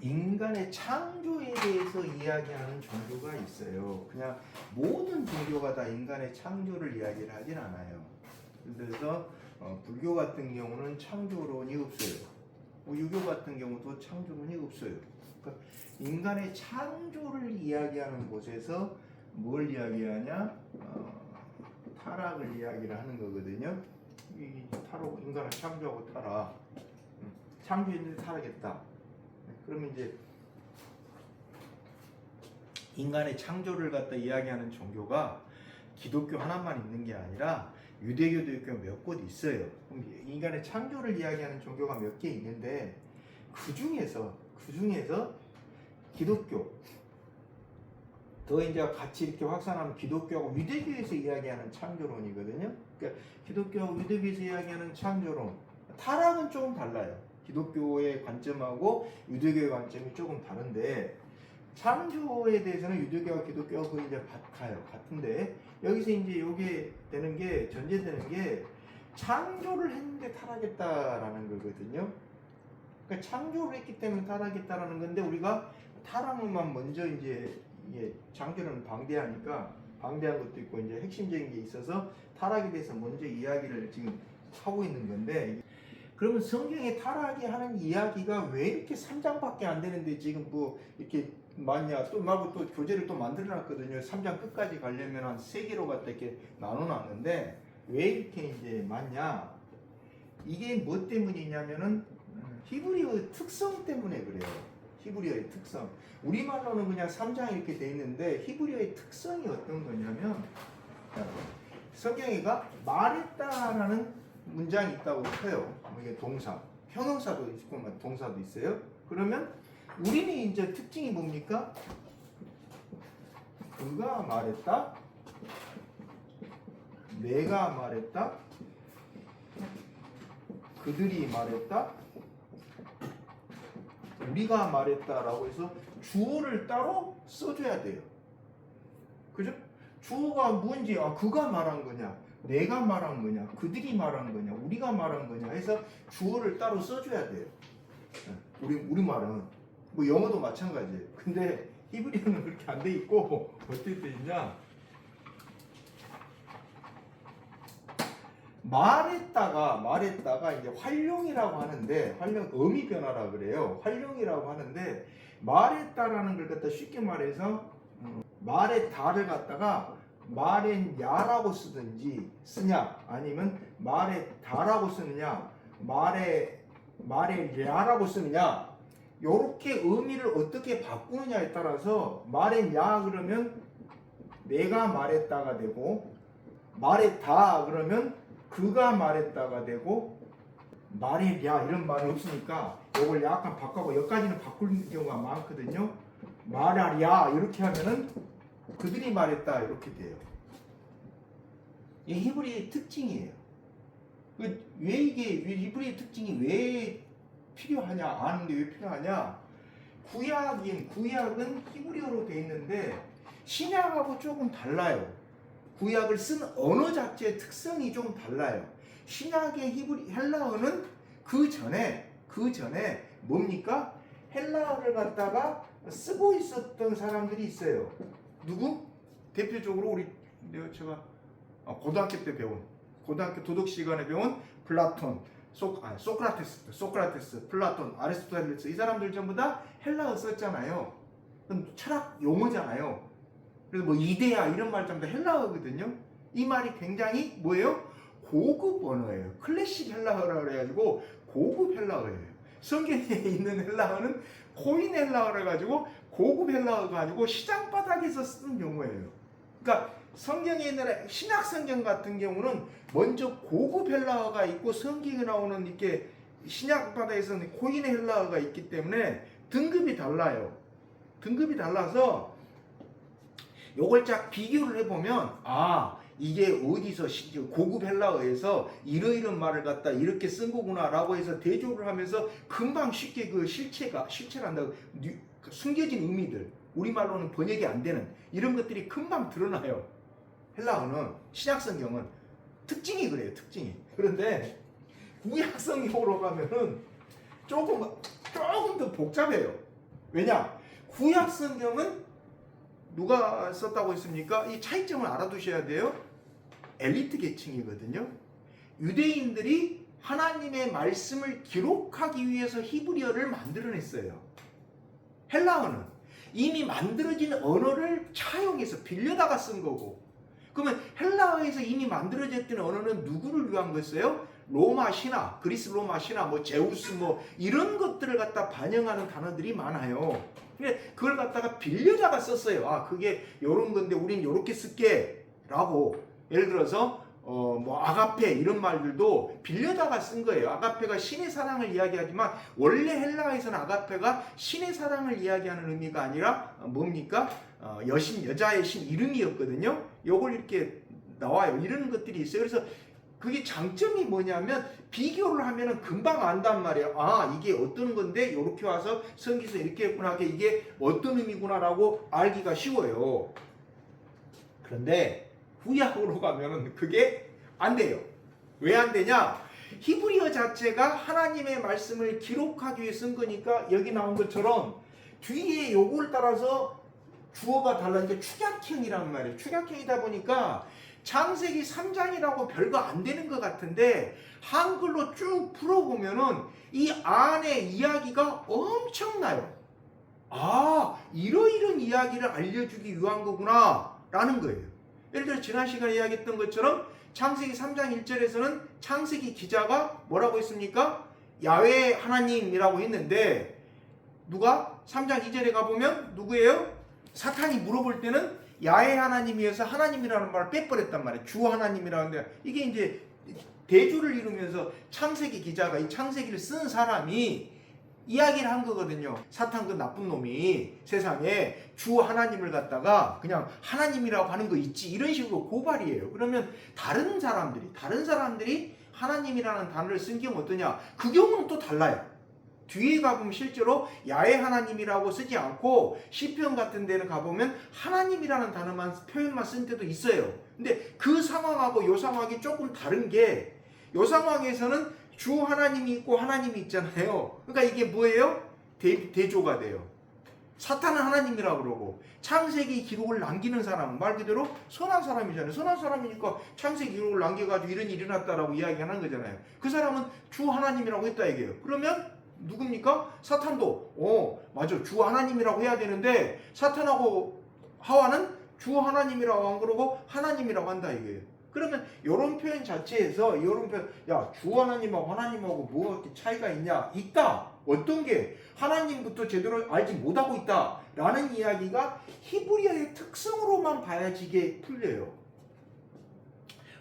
인간의 창조에 대해서 이야기하는 종교가 있어요. 그냥 모든 종교가 다 인간의 창조를 이야기를 하진 않아요. 그래서 불교 같은 경우는 창조론이 없어요. 유교 같은 경우도 창조론이 없어요. 그러니까 인간의 창조를 이야기하는 곳에서 뭘 이야기하냐? 타락을 이야기를 하는 거거든요. 이 타락, 인간을 창조하고 타락. 창조했는데 타락했다. 그러면 이제 인간의 창조를 갖다 이야기하는 종교가 기독교 하나만 있는 게 아니라 유대교도 몇 곳 있어요. 인간의 창조를 이야기하는 종교가 몇 개 있는데 그 중에서 기독교 더 이제 같이 이렇게 확산하면 기독교하고 유대교에서 이야기하는 창조론이거든요. 그러니까 기독교하고 유대교에서 이야기하는 창조론 타락은 조금 달라요. 기독교의 관점하고 유대교의 관점이 조금 다른데 창조에 대해서는 유대교와 기독교가 거의 이제 같은데 여기서 이제 요게 되는 게 전제되는 게 창조를 했는데 타락했다라는 거거든요. 그러니까 창조를 했기 때문에 타락했다라는 건데 우리가 타락만 먼저 이제 창조는 방대하니까 방대한 것도 있고 이제 핵심적인 게 있어서 타락에 대해서 먼저 이야기를 지금 하고 있는 건데 그러면 성경에 타락이 하는 이야기가 왜 이렇게 3장밖에 안 되는데 지금 뭐 이렇게 많냐 또 말고 또 교재를 또 만들어 놨거든요. 3장 끝까지 가려면 한 3개로 갖다 이렇게 나눠 놨는데 왜 이렇게 이제 많냐? 이게 뭐 때문이냐면은 히브리어의 특성 때문에 그래요. 히브리어의 특성. 우리말로는 그냥 3장 이렇게 돼 있는데 히브리어의 특성이 어떤 거냐면 성경이가 말했다라는 문장이 있다고 해요. 이게 동사, 형용사도 있고 동사도 있어요. 그러면 우리는 이제 특징이 뭡니까? 그가 말했다, 내가 말했다, 그들이 말했다, 우리가 말했다라고 해서 주어를 따로 써줘야 돼요. 그죠? 주어가 뭔지 그가 말한 거냐, 내가 말한 거냐, 그들이 말한 거냐, 우리가 말한 거냐 해서 주어를 따로 써줘야 돼요. 우리 말은 뭐 영어도 마찬가지예요. 근데 히브리어는 그렇게 안 돼 있고 어떻게 돼 있냐? 말했다가 이제 활용이라고 하는데 어미 변화라 그래요. 활용이라고 하는데 말했다라는 걸 갖다 쉽게 말해서 말했다를 갖다가 말했야라고 쓰냐 아니면 말했다라고 쓰느냐 말했야라고 쓰느냐 요렇게 의미를 어떻게 바꾸느냐에 따라서 말했야 그러면 내가 말했다가 되고 말했다 그러면 그가 말했다가 되고 말했야 이런 말은 없으니까 요걸 약간 바꾸고 여기까지는 바꾸는 경우가 많거든요. 말하랴 이렇게 하면은 그들이 말했다 이렇게 돼요. 이 히브리의 특징이에요. 왜 히브리의 특징이 왜 필요하냐 아는 게 왜 필요하냐? 구약은 히브리어로 돼 있는데 신약하고 조금 달라요. 구약을 쓴 언어 자체의 특성이 좀 달라요. 신약의 헬라어는 그 전에 뭡니까? 헬라어를 갖다가 쓰고 있었던 사람들이 있어요. 누구? 대표적으로 제가 고등학교 때 고등학교 도덕 시간에 배운 플라톤, 소크라테스, 플라톤, 아리스토텔레스 이 사람들 전부 다 헬라어 썼잖아요. 그럼 철학 용어잖아요. 그래서 뭐 이데아 이런 말 전부 다 헬라어거든요. 이 말이 굉장히 뭐예요? 고급 언어예요. 클래식 헬라어라고 그래가지고 고급 헬라어예요. 성경에 있는 헬라어는 코인 헬라어를 가지고 고급 헬라어가 아니고 시장 바닥에서 쓰는 용어예요. 그러니까 성경에 있는 신약 성경 같은 경우는 먼저 고급 헬라어가 있고 성경에 나오는 이렇게 신약 바닥에서는 코인 헬라어가 있기 때문에 등급이 달라요. 등급이 달라서 요걸 쫙 비교를 해보면 이게 어디서 고급 헬라어에서 이러이런 말을 갖다 이렇게 쓴 거구나라고 해서 대조를 하면서 금방 쉽게 그 실체란다고 숨겨진 의미들 우리말로는 번역이 안 되는 이런 것들이 금방 드러나요. 헬라어는 신약성경은 특징이 그래요. 특징이. 그런데 구약성경으로 가면은 조금 더 복잡해요. 왜냐? 구약 성경은 누가 썼다고 했습니까? 이 차이점을 알아두셔야 돼요. 엘리트 계층이거든요. 유대인들이 하나님의 말씀을 기록하기 위해서 히브리어를 만들어냈어요. 헬라어는 이미 만들어진 언어를 차용해서 빌려다가 쓴 거고, 그러면 헬라어에서 이미 만들어졌던 언어는 누구를 위한 거였어요? 로마 신화, 그리스 로마 신화, 뭐 제우스 뭐 이런 것들을 갖다 반영하는 단어들이 많아요. 그걸 갖다가 빌려다가 썼어요. 아, 그게 요런 건데 우린 요렇게 쓸게 라고. 예를 들어서 뭐 아가페 이런 말들도 빌려다가 쓴 거예요. 아가페가 신의 사랑을 이야기하지만 원래 헬라어에서는 아가페가 신의 사랑을 이야기하는 의미가 아니라 뭡니까? 여자의 신 이름이었거든요. 요걸 이렇게 나와요. 이런 것들이 있어요. 그래서 그게 장점이 뭐냐면 비교를 하면은 금방 안단 말이에요. 아, 이게 어떤 건데 요렇게 와서 성기서 이렇게 했구나, 이게 어떤 의미구나라고 알기가 쉬워요. 그런데 구약으로 가면은 그게 안 돼요. 왜 안 되냐? 히브리어 자체가 하나님의 말씀을 기록하기 위해 쓴 거니까 여기 나온 것처럼 뒤에 요걸 따라서 주어가 달라진 게 축약형이란 말이에요. 축약형이다 보니까 창세기 3장이라고 별거 안 되는 것 같은데 한글로 쭉 풀어보면은 이 안에 이야기가 엄청나요. 아, 이러이런 이야기를 알려주기 위한 거구나 라는 거예요. 예를 들어 지난 시간에 이야기했던 것처럼 창세기 3장 1절에서는 창세기 기자가 뭐라고 했습니까? 야훼 하나님이라고 했는데 누가 3장 2절에 가보면 누구예요? 사탄이 물어볼 때는 야훼 하나님이어서 하나님이라는 말을 빼버렸단 말이에요. 주 하나님이라는데 이게 이제 대주를 이루면서 창세기 기자가 이 창세기를 쓴 사람이 이야기를 한 거거든요. 사탄 그 나쁜 놈이 세상에 주 하나님을 갖다가 그냥 하나님이라고 하는 거 있지 이런 식으로 고발이에요. 그러면 다른 사람들이 하나님이라는 단어를 쓴 경우 어떠냐? 그 경우는 또 달라요. 뒤에 가보면 실제로 야훼 하나님이라고 쓰지 않고 시편 같은 데는 가보면 하나님이라는 단어만 표현만 쓴 때도 있어요. 근데 그 상황하고 요 상황이 조금 다른 게 요 상황에서는 주 하나님이 있고 하나님이 있잖아요. 그러니까 이게 뭐예요? 대조가 돼요. 사탄은 하나님이라고 그러고 창세기 기록을 남기는 사람은 말 그대로 선한 사람이잖아요. 선한 사람이니까 창세기 기록을 남겨가지고 이런 일이 일어났다라고 이야기하는 거잖아요. 그 사람은 주 하나님이라고 했다 이게요. 그러면 누굽니까? 사탄도 맞아, 주 하나님이라고 해야 되는데 사탄하고 하와는 주 하나님이라고 안 그러고 하나님이라고 한다 이거예요. 그러면 이런 표현 자체에서 이런 표현, 야, 주 하나님하고 하나님하고 뭐가 차이가 있냐? 있다. 어떤 게 하나님부터 제대로 알지 못하고 있다 라는 이야기가 히브리어의 특성으로만 봐야지 이게 풀려요.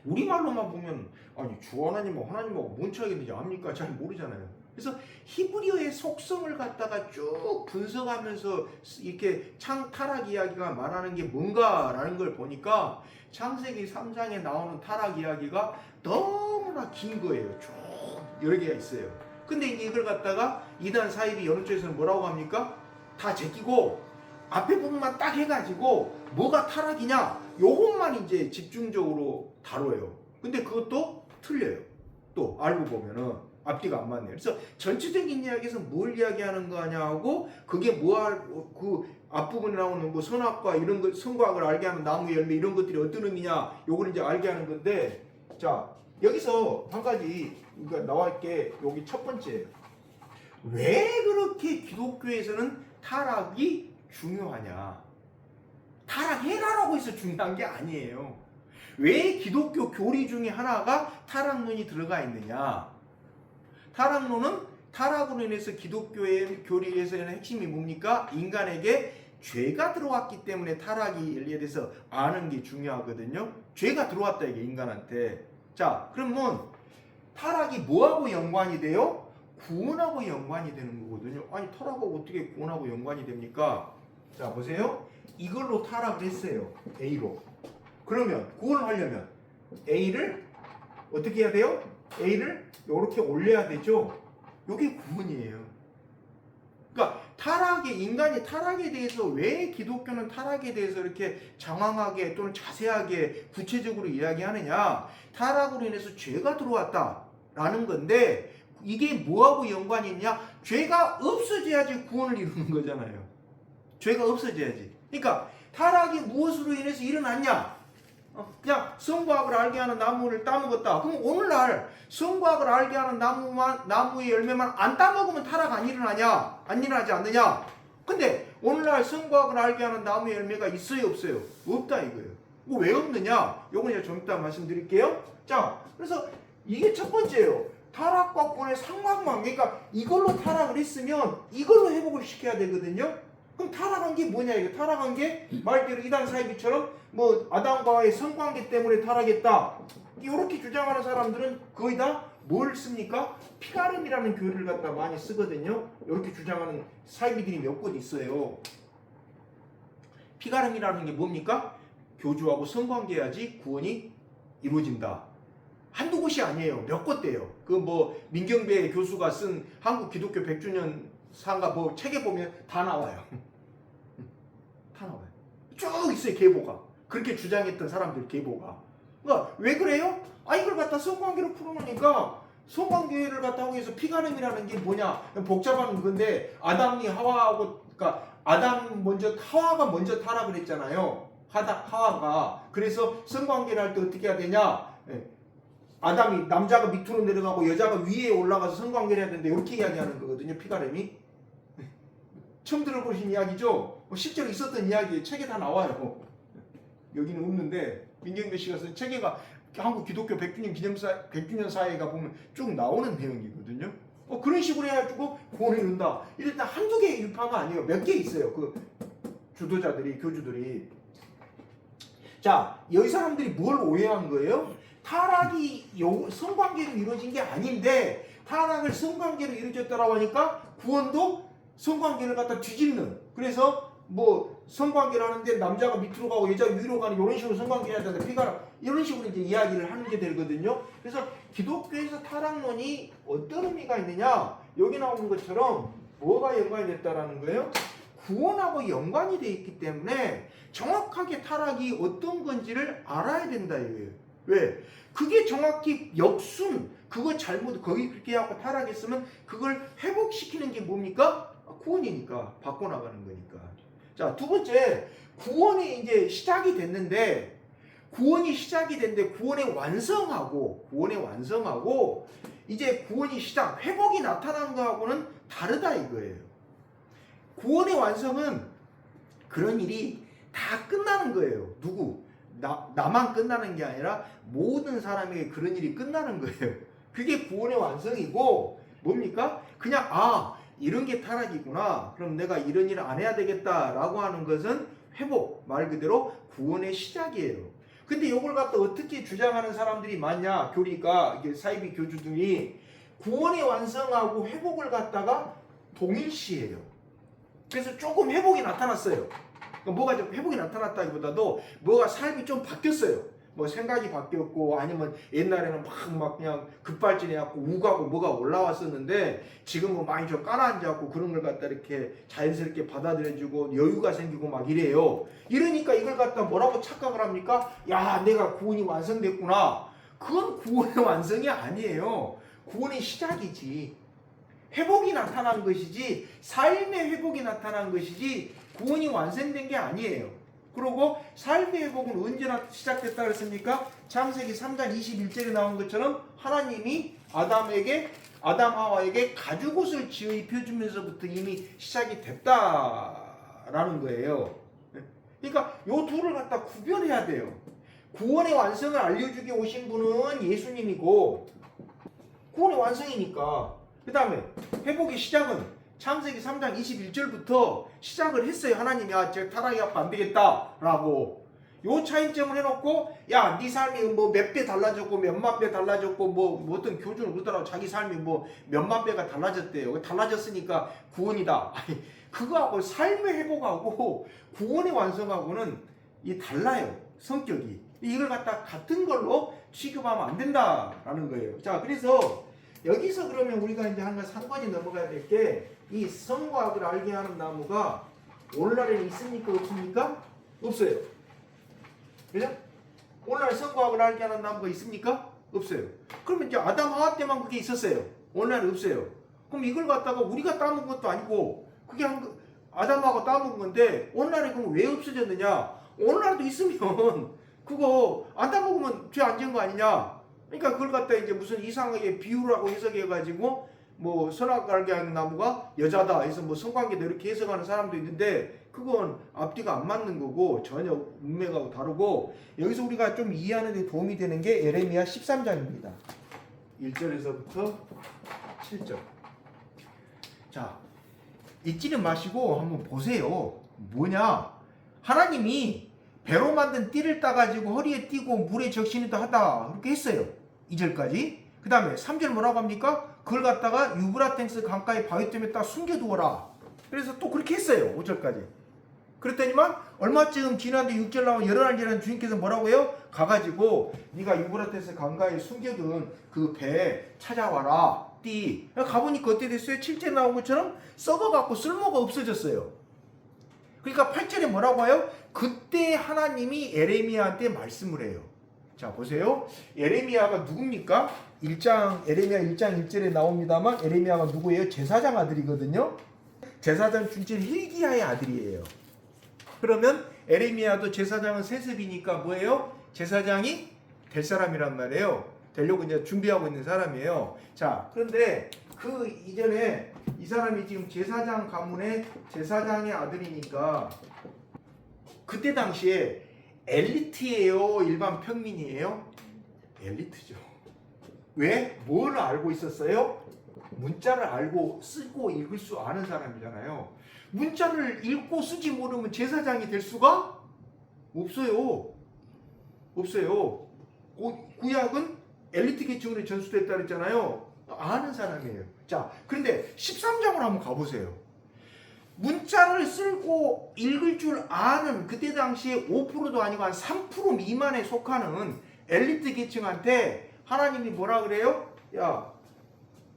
우리말로만 보면 아니 주 하나님하고 하나님하고 뭔 차이가 있는지 압니까? 잘 모르잖아요. 그래서 히브리어의 속성을 갖다가 쭉 분석하면서 이렇게 타락 이야기가 말하는 게 뭔가라는 걸 보니까 창세기 3장에 나오는 타락 이야기가 너무나 긴 거예요. 쭉 여러 개가 있어요. 근데 이걸 갖다가 이단 사이비 여느 쪽에서는 뭐라고 합니까? 다 제끼고 앞에 부분만 딱 해가지고 뭐가 타락이냐 요것만 이제 집중적으로 다뤄요. 근데 그것도 틀려요. 또 알고 보면은 앞뒤가 안 맞네요. 그래서 전체적인 이야기에서 뭘 이야기하는 거냐고 그게 그 앞부분에 나오는 뭐 선악과 이런 것, 선과학을 알게 하는 나무 열매 이런 것들이 어떤 의미냐 요걸 이제 알게 하는 건데, 자 여기서 한 가지 나와 있게 여기 첫 번째, 왜 그렇게 기독교에서는 타락이 중요하냐? 타락해라라고 해서 중요한 게 아니에요. 왜 기독교 교리 중에 하나가 타락론이 들어가 있느냐? 타락론은 타락으로 인해서 기독교의 교리에서의 핵심이 뭡니까? 인간에게 죄가 들어왔기 때문에 타락에 대해서 아는 게 중요하거든요. 죄가 들어왔다 이게 인간한테. 자, 그러면 타락이 뭐하고 연관이 돼요? 구원하고 연관이 되는 거거든요. 아니 타락하고 어떻게 구원하고 연관이 됩니까? 자 보세요. 이걸로 타락을 했어요. A로. 그러면 구원을 하려면 A를 어떻게 해야 돼요? A를 이렇게 올려야 되죠. 이게 구원이에요. 그러니까 인간이 타락에 대해서 왜 기독교는 타락에 대해서 이렇게 장황하게 또는 자세하게 구체적으로 이야기하느냐? 타락으로 인해서 죄가 들어왔다라는 건데 이게 뭐하고 연관이 있냐? 죄가 없어져야지 구원을 이루는 거잖아요. 죄가 없어져야지. 그러니까 타락이 무엇으로 인해서 일어났냐? 그냥 선과학을 알게 하는 나무를 따먹었다. 그럼 오늘날 선과학을 알게 하는 나무의 열매만 안 따먹으면 타락 안 일어나냐? 안 일어나지 않느냐? 근데 오늘날 선과학을 알게 하는 나무의 열매가 있어요, 없어요? 없다 이거예요. 왜 없느냐? 요건 이제 좀 이따 말씀드릴게요. 자, 그래서 이게 첫 번째예요. 타락과 구원의 상관관. 그러니까 이걸로 타락을 했으면 이걸로 회복을 시켜야 되거든요. 그럼 타락한 게 뭐냐 이거. 타락한 게 말대로 이단 사이비처럼 뭐 아담과의 성관계 때문에 타락했다. 이렇게 주장하는 사람들은 거의 다 뭘 씁니까? 피가름이라는 교리를 갖다 많이 쓰거든요. 이렇게 주장하는 사이비들이 몇 곳 있어요. 피가름이라는 게 뭡니까? 교주하고 성관계해야지 구원이 이루어진다. 한두 곳이 아니에요. 몇 곳대요. 그 뭐 민경배 교수가 쓴 한국 기독교 100주년 상가 뭐 책에 보면 다 나와요. 다 나와요. 쭉 있어요. 계보가. 그렇게 주장했던 사람들 계보가. 그러니까 왜 그래요? 이걸 갖다 성관계로 풀어놓으니까 성관계를 갖다 하기 위해서 피가름이라는 게 뭐냐? 복잡한 건데 아담이 하와하고 그러니까 아담 먼저 하와가 먼저 타락을 했잖아요. 하와가. 그래서 성관계를 할 때 어떻게 해야 되냐? 아담이 남자가 밑으로 내려가고 여자가 위에 올라가서 성관계를 해야 되는데 이렇게 이야기하는 거거든요. 피가름이. 처음 들어보신 이야기죠? 실제로 있었던 이야기 책에 다 나와요. 여기는 없는데 민경배 씨가 쓴 책에가 한국 기독교 100주년 사회가 보면 쭉 나오는 내용이거든요. 그런 식으로 해가지고 구원을 이룬다. 일단 한두 개의 유파가 아니에요. 몇 개 있어요. 그 주도자들이, 교주들이. 자, 이 사람들이 뭘 오해한 거예요? 타락이 성관계로 이루어진 게 아닌데 타락을 성관계로 이루어졌다라고 하니까 구원도 성관계를 갖다 뒤집는. 그래서 뭐 성관계를 하는데 남자가 밑으로 가고 여자가 위로 가는 이런 식으로 성관계를 해야 되는데 피가 이런 식으로 이제 이야기를 하는 게 되거든요. 그래서 기독교에서 타락론이 어떤 의미가 있느냐? 여기 나오는 것처럼 뭐가 연관이 됐다라는 거예요? 구원하고 연관이 돼 있기 때문에 정확하게 타락이 어떤 건지를 알아야 된다 이거예요. 왜? 그게 정확히 역순, 그거 잘못, 거기 그렇게 하고 타락했으면 그걸 회복시키는 게 뭡니까? 구원이니까, 바꿔나가는 거니까. 자, 두 번째, 구원이 이제 시작이 됐는데, 구원의 완성하고, 이제 구원이 시작, 회복이 나타난 거하고는 다르다 이거예요. 구원의 완성은 그런 일이 다 끝나는 거예요. 나만 끝나는 게 아니라 모든 사람에게 그런 일이 끝나는 거예요. 그게 구원의 완성이고 뭡니까? 그냥 이런 게 타락이구나. 그럼 내가 이런 일을 안 해야 되겠다라고 하는 것은 회복, 말 그대로 구원의 시작이에요. 근데 이걸 갖다 어떻게 주장하는 사람들이 많냐? 교리가 이게 사이비 교주들이 구원의 완성하고 회복을 갖다가 동일시해요. 그래서 조금 회복이 나타났어요. 뭐가 좀 회복이 나타났다기보다도 뭐가 삶이 좀 바뀌었어요. 뭐 생각이 바뀌었고 아니면 옛날에는 막 그냥 급발진해갖고 우가고 뭐가 올라왔었는데 지금은 많이 좀 깔아앉았고 그런 걸 갖다 이렇게 자연스럽게 받아들여주고 여유가 생기고 막 이래요. 이러니까 이걸 갖다 뭐라고 착각을 합니까? 야, 내가 구원이 완성됐구나. 그건 구원의 완성이 아니에요. 구원의 시작이지. 회복이 나타난 것이지 삶의 회복이 나타난 것이지 구원이 완성된 게 아니에요. 그리고 삶의 회복은 언제 시작됐다 그랬습니까? 창세기 3장 21절에 나온 것처럼 하나님이 아담 하와에게 가죽옷을 지어 입혀주면서부터 이미 시작이 됐다라는 거예요. 그러니까 요 둘을 갖다 구별해야 돼요. 구원의 완성을 알려주기 오신 분은 예수님이고 구원의 완성이니까. 그 다음에 회복의 시작은 창세기 3장 21절부터 시작을 했어요. 하나님이 제가 타락해갖고 안 되겠다라고. 요 차이점을 해놓고 야, 네 삶이 뭐 몇 배 달라졌고 몇만 배 달라졌고 뭐 어떤 교주는 그러더라고. 자기 삶이 뭐 몇만 배가 달라졌대요. 달라졌으니까 구원이다. 아니, 그거하고 삶의 회복하고 구원의 완성하고는 이 달라요. 성격이. 이걸 갖다 같은 걸로 취급하면 안 된다라는 거예요. 자, 그래서 여기서 그러면 우리가 이제 한 가지 넘어가야 될 게 이 성과학을 알게 하는 나무가 오늘날에 있습니까? 없습니까? 없어요. 그죠? 오늘날 성과학을 알게 하는 나무가 있습니까? 없어요. 그러면 이제 아담 하와 때만 그게 있었어요. 오늘날에 없어요. 그럼 이걸 갖다가 우리가 따먹은 것도 아니고 그게 아담하고 따먹은 건데 오늘날에 그럼 왜 없어졌느냐? 오늘날도 있으면 그거 안 따먹으면 죄 안 지은 거 아니냐? 그러니까 그걸 갖다 이제 무슨 이상하게 비유라고 해석해가지고 뭐 선악과의 나무가 여자다 해서 뭐 성관계도 이렇게 해석하는 사람도 있는데 그건 앞뒤가 안 맞는 거고 전혀 문맥하고 다르고 여기서 우리가 좀 이해하는 데 도움이 되는 게 예레미야 13장입니다. 1절에서부터 7절. 자, 읽지는 마시고 한번 보세요. 뭐냐? 하나님이 배로 만든 띠를 따가지고 허리에 띠고 물에 적시는 듯 하다 그렇게 했어요. 2절까지. 그 다음에 3절 뭐라고 합니까? 그걸 갖다가 유브라테스 강가의 바위틈에 딱 숨겨두어라. 그래서 또 그렇게 했어요. 5절까지. 그랬더니만 얼마쯤 지났는데 6절 나오면 여러 날 지난 주님께서 뭐라고 해요? 가가지고 네가 유브라테스 강가에 숨겨둔 그 배 찾아와라. 띠. 가보니까 어떻게 됐어요? 7절 나온 것처럼 썩어갖고 쓸모가 없어졌어요. 그러니까 8절에 뭐라고 해요? 그때 하나님이 에레미야한테 말씀을 해요. 자 보세요. 에레미야가 누굽니까? 에레미야 1장 1절에 나옵니다만 에레미야가 누구예요? 제사장 아들이거든요. 제사장 중진 hil기야의 아들이에요. 그러면 에레미야도 제사장은 세습이니까 뭐예요? 제사장이 될 사람이란 말이에요. 되려고 이제 준비하고 있는 사람이에요. 자, 그런데 그 이전에 이 사람이 지금 제사장 가문의 제사장의 아들이니까 그때 당시에 엘리트예요? 일반 평민이에요? 엘리트죠. 왜? 뭘 알고 있었어요? 문자를 알고 쓰고 읽을 수 아는 사람이잖아요. 문자를 읽고 쓰지 모르면 제사장이 될 수가 없어요. 없어요. 구약은 엘리트 계층으로 전수됐다 그랬잖아요. 아는 사람이에요. 자, 그런데 13장으로 한번 가보세요. 문자를 쓰고 읽을 줄 아는 그때 당시에 5%도 아니고 한 3% 미만에 속하는 엘리트 계층한테 하나님이 뭐라 그래요? 야,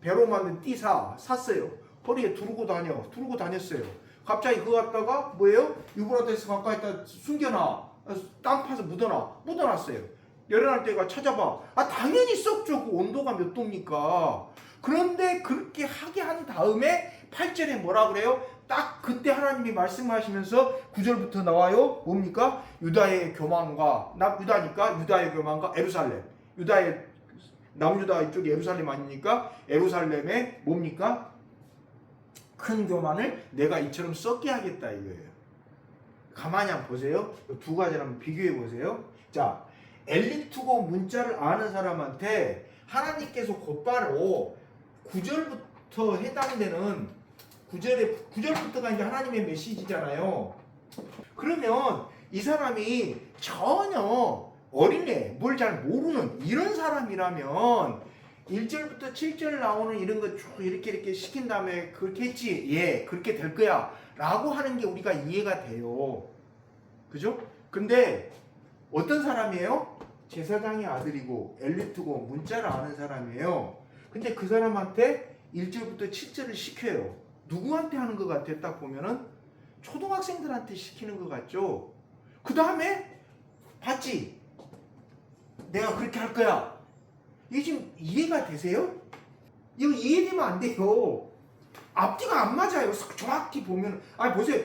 배로 만든 띠 샀어요. 허리에 두르고 다녔어요. 갑자기 그거 갖다가 뭐예요? 유브라테스 강가에다 숨겨놔. 땅 파서 묻어놨어요. 열어날 때가 찾아봐. 당연히 썩죠. 그 온도가 몇 도입니까? 그런데 그렇게 하게 한 다음에 8절에 뭐라 그래요? 딱 그때 하나님이 말씀하시면서 9절부터 나와요. 뭡니까? 유다의 교만과 유다니까 유다의 교만과 에루살렘. 유다의 남유다 이쪽이 예루살렘 아닙니까? 예루살렘에 뭡니까? 큰 교만을 내가 이처럼 썩게 하겠다 이거예요. 가만히 한번 보세요. 두 가지를 한번 비교해 보세요. 자, 엘리트고 문자를 아는 사람한테 하나님께서 곧바로 9절부터 해당되는 9절부터가 이제 하나님의 메시지잖아요. 그러면 이 사람이 전혀 어린애, 뭘 잘 모르는 이런 사람이라면 1절부터 7절 나오는 이런 거 쭉 이렇게 시킨 다음에 그렇게 했지. 예, 그렇게 될 거야. 라고 하는 게 우리가 이해가 돼요. 그죠? 근데 어떤 사람이에요? 제사장의 아들이고 엘리트고 문자를 아는 사람이에요. 근데 그 사람한테 1절부터 7절을 시켜요. 누구한테 하는 것 같아? 딱 보면은 초등학생들한테 시키는 것 같죠? 그 다음에 봤지? 내가 그렇게 할 거야. 이게 지금 이해가 되세요? 이거 이해되면 안 돼요. 앞뒤가 안 맞아요. 정확히 보면. 보세요.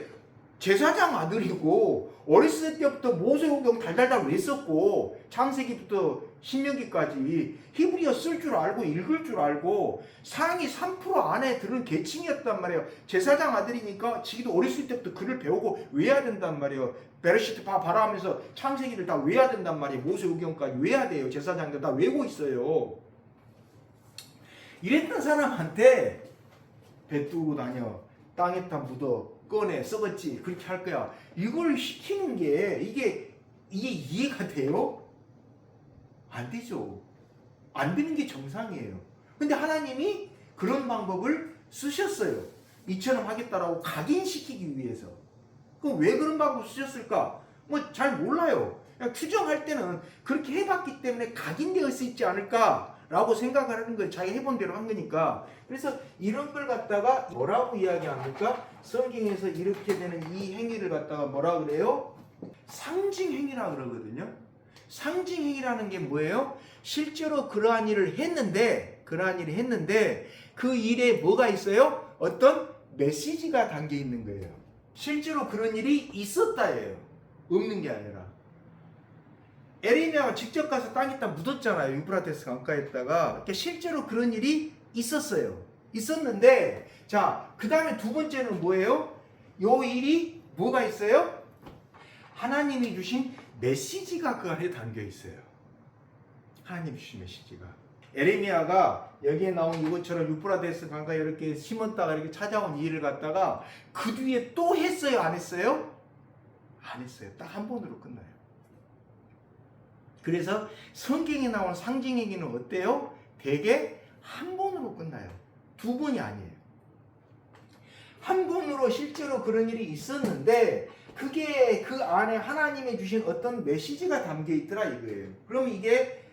제사장 아들이고 어렸을 때부터 모세오경 달달달 외웠고 창세기부터 신명기까지 히브리어 쓸 줄 알고 읽을 줄 알고 상위 3% 안에 들은 계층이었단 말이에요. 제사장 아들이니까 지기도 어렸을 때부터 글을 배우고 외워야 된단 말이에요. 베르시트 봐라 하면서 창세기를 다 외워야 된단 말이에요. 모세오경까지 외워야 돼요. 제사장들 다 외우고 있어요. 이랬던 사람한테 배 뚫고 다녀. 땅에다 묻어. 꺼내. 썩었지. 그렇게 할 거야. 이걸 시키는 게 이게 이해가 돼요? 안 되죠. 안 되는 게 정상이에요. 근데 하나님이 그런 방법을 쓰셨어요. 이처럼 하겠다라고 각인시키기 위해서. 그럼 왜 그런 방법을 쓰셨을까? 뭐 잘 몰라요. 그냥 추정할 때는 그렇게 해봤기 때문에 각인되어 있지 않을까라고 생각을 하는 거예요. 자기 해본 대로 한 거니까. 그래서 이런 걸 갖다가 뭐라고 이야기합니까? 성경에서 이렇게 되는 이 행위를 갖다가 뭐라 그래요? 상징행위라 그러거든요. 상징행위라는 게 뭐예요? 실제로 그러한 일을 했는데 그러한 일을 했는데 그 일에 뭐가 있어요? 어떤 메시지가 담겨 있는 거예요. 실제로 그런 일이 있었다예요. 없는 게 아니라. 에레미야가 직접 가서 땅에다 묻었잖아요. 유브라데스 강가에다가. 그러니까 실제로 그런 일이 있었어요. 있었는데 자, 그 다음에 두 번째는 뭐예요? 요 일이 뭐가 있어요? 하나님이 주신 메시지가 그 안에 담겨 있어요. 하나님이 주신 메시지가. 에레미야가 여기에 나온 이것처럼 유프라데스 강가에 이렇게 심었다가 이렇게 찾아온 일을 갖다가 그 뒤에 또 했어요? 안 했어요? 안 했어요. 딱 한 번으로 끝나요. 그래서 성경에 나온 상징이기는 어때요? 대개 한 번으로 끝나요. 두 번이 아니에요. 한 번으로 실제로 그런 일이 있었는데 그게 그 안에 하나님이 주신 어떤 메시지가 담겨 있더라 이거예요. 그럼 이게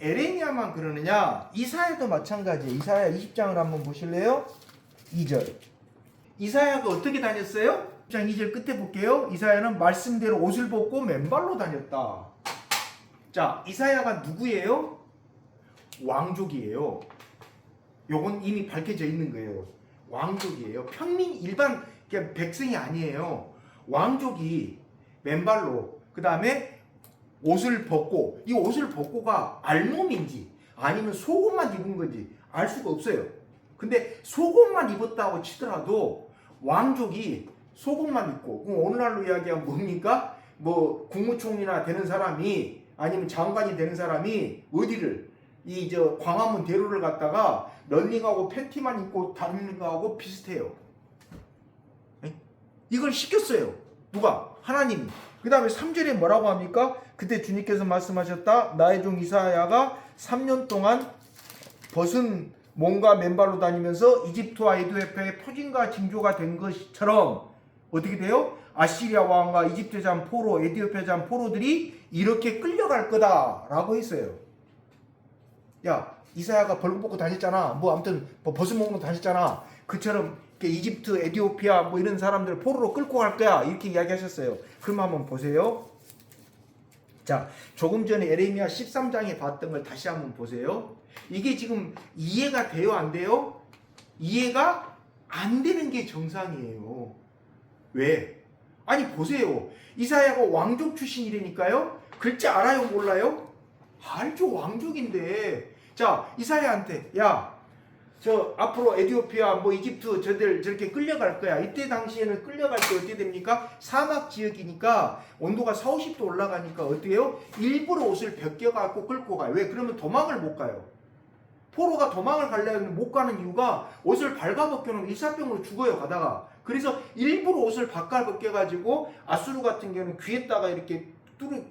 에레미야만 그러느냐? 이사야도 마찬가지예요. 이사야 20장을 한번 보실래요? 2절. 이사야가 어떻게 다녔어요? 20장 2절 끝에 볼게요. 이사야는 말씀대로 옷을 벗고 맨발로 다녔다. 자, 이사야가 누구예요? 왕족이에요. 요건 이미 밝혀져 있는 거예요. 왕족이에요. 평민 일반 그냥 백성이 아니에요. 왕족이 맨발로 그 다음에 옷을 벗고 이 옷을 벗고가 알몸인지 아니면 속옷만 입은 건지 알 수가 없어요. 근데 속옷만 입었다고 치더라도 왕족이 속옷만 입고 오늘날로 이야기하면 뭡니까? 뭐 국무총리나 되는 사람이 아니면 장관이 되는 사람이 어디를 이 저 광화문 대로를 갔다가 런닝하고 팬티만 입고 다니는 거하고 비슷해요. 이걸 시켰어요. 누가? 하나님이. 그 다음에 3절에 뭐라고 합니까? 그때 주님께서 말씀하셨다. 나의 종 이사야가 3년 동안 벗은 몸과 맨발로 다니면서 이집트와 에도피아의 표징과 징조가 된 것처럼 어떻게 돼요? 아시리아 왕과 이집트 잠 포로, 에티오피아 잠 포로들이 이렇게 끌려갈 거다라고 했어요. 야, 이사야가 벌금 벗고 다녔잖아. 뭐 아무튼 뭐 벗은 몸으로 다녔잖아. 그처럼 이집트, 에티오피아 뭐 이런 사람들 포로로 끌고 갈 거야. 이렇게 이야기하셨어요. 그럼 한번 보세요. 자, 조금 전에 에레미야 13장에 봤던 걸 다시 한번 보세요. 이게 지금 이해가 돼요? 안 돼요? 이해가 안 되는 게 정상이에요. 왜? 아니 보세요. 이사야가 왕족 출신이라니까요. 글자 알아요? 몰라요? 알죠. 왕족인데. 자, 이사야한테 야, 저 앞으로 에티오피아 뭐 이집트 저들 저렇게 끌려갈 거야. 이때 당시에는 끌려갈 때 어떻게 됩니까? 사막 지역이니까 온도가 40, 50도 올라가니까 어때요? 일부러 옷을 벗겨갖고 끌고 가요. 왜? 그러면 도망을 못 가요. 포로가 도망을 가려면 못 가는 이유가 옷을 발가벗겨놓으면 일사병으로 죽어요 가다가. 그래서 일부러 옷을 바깥 벗겨가지고 아수르 같은 경우는 귀에다가 이렇게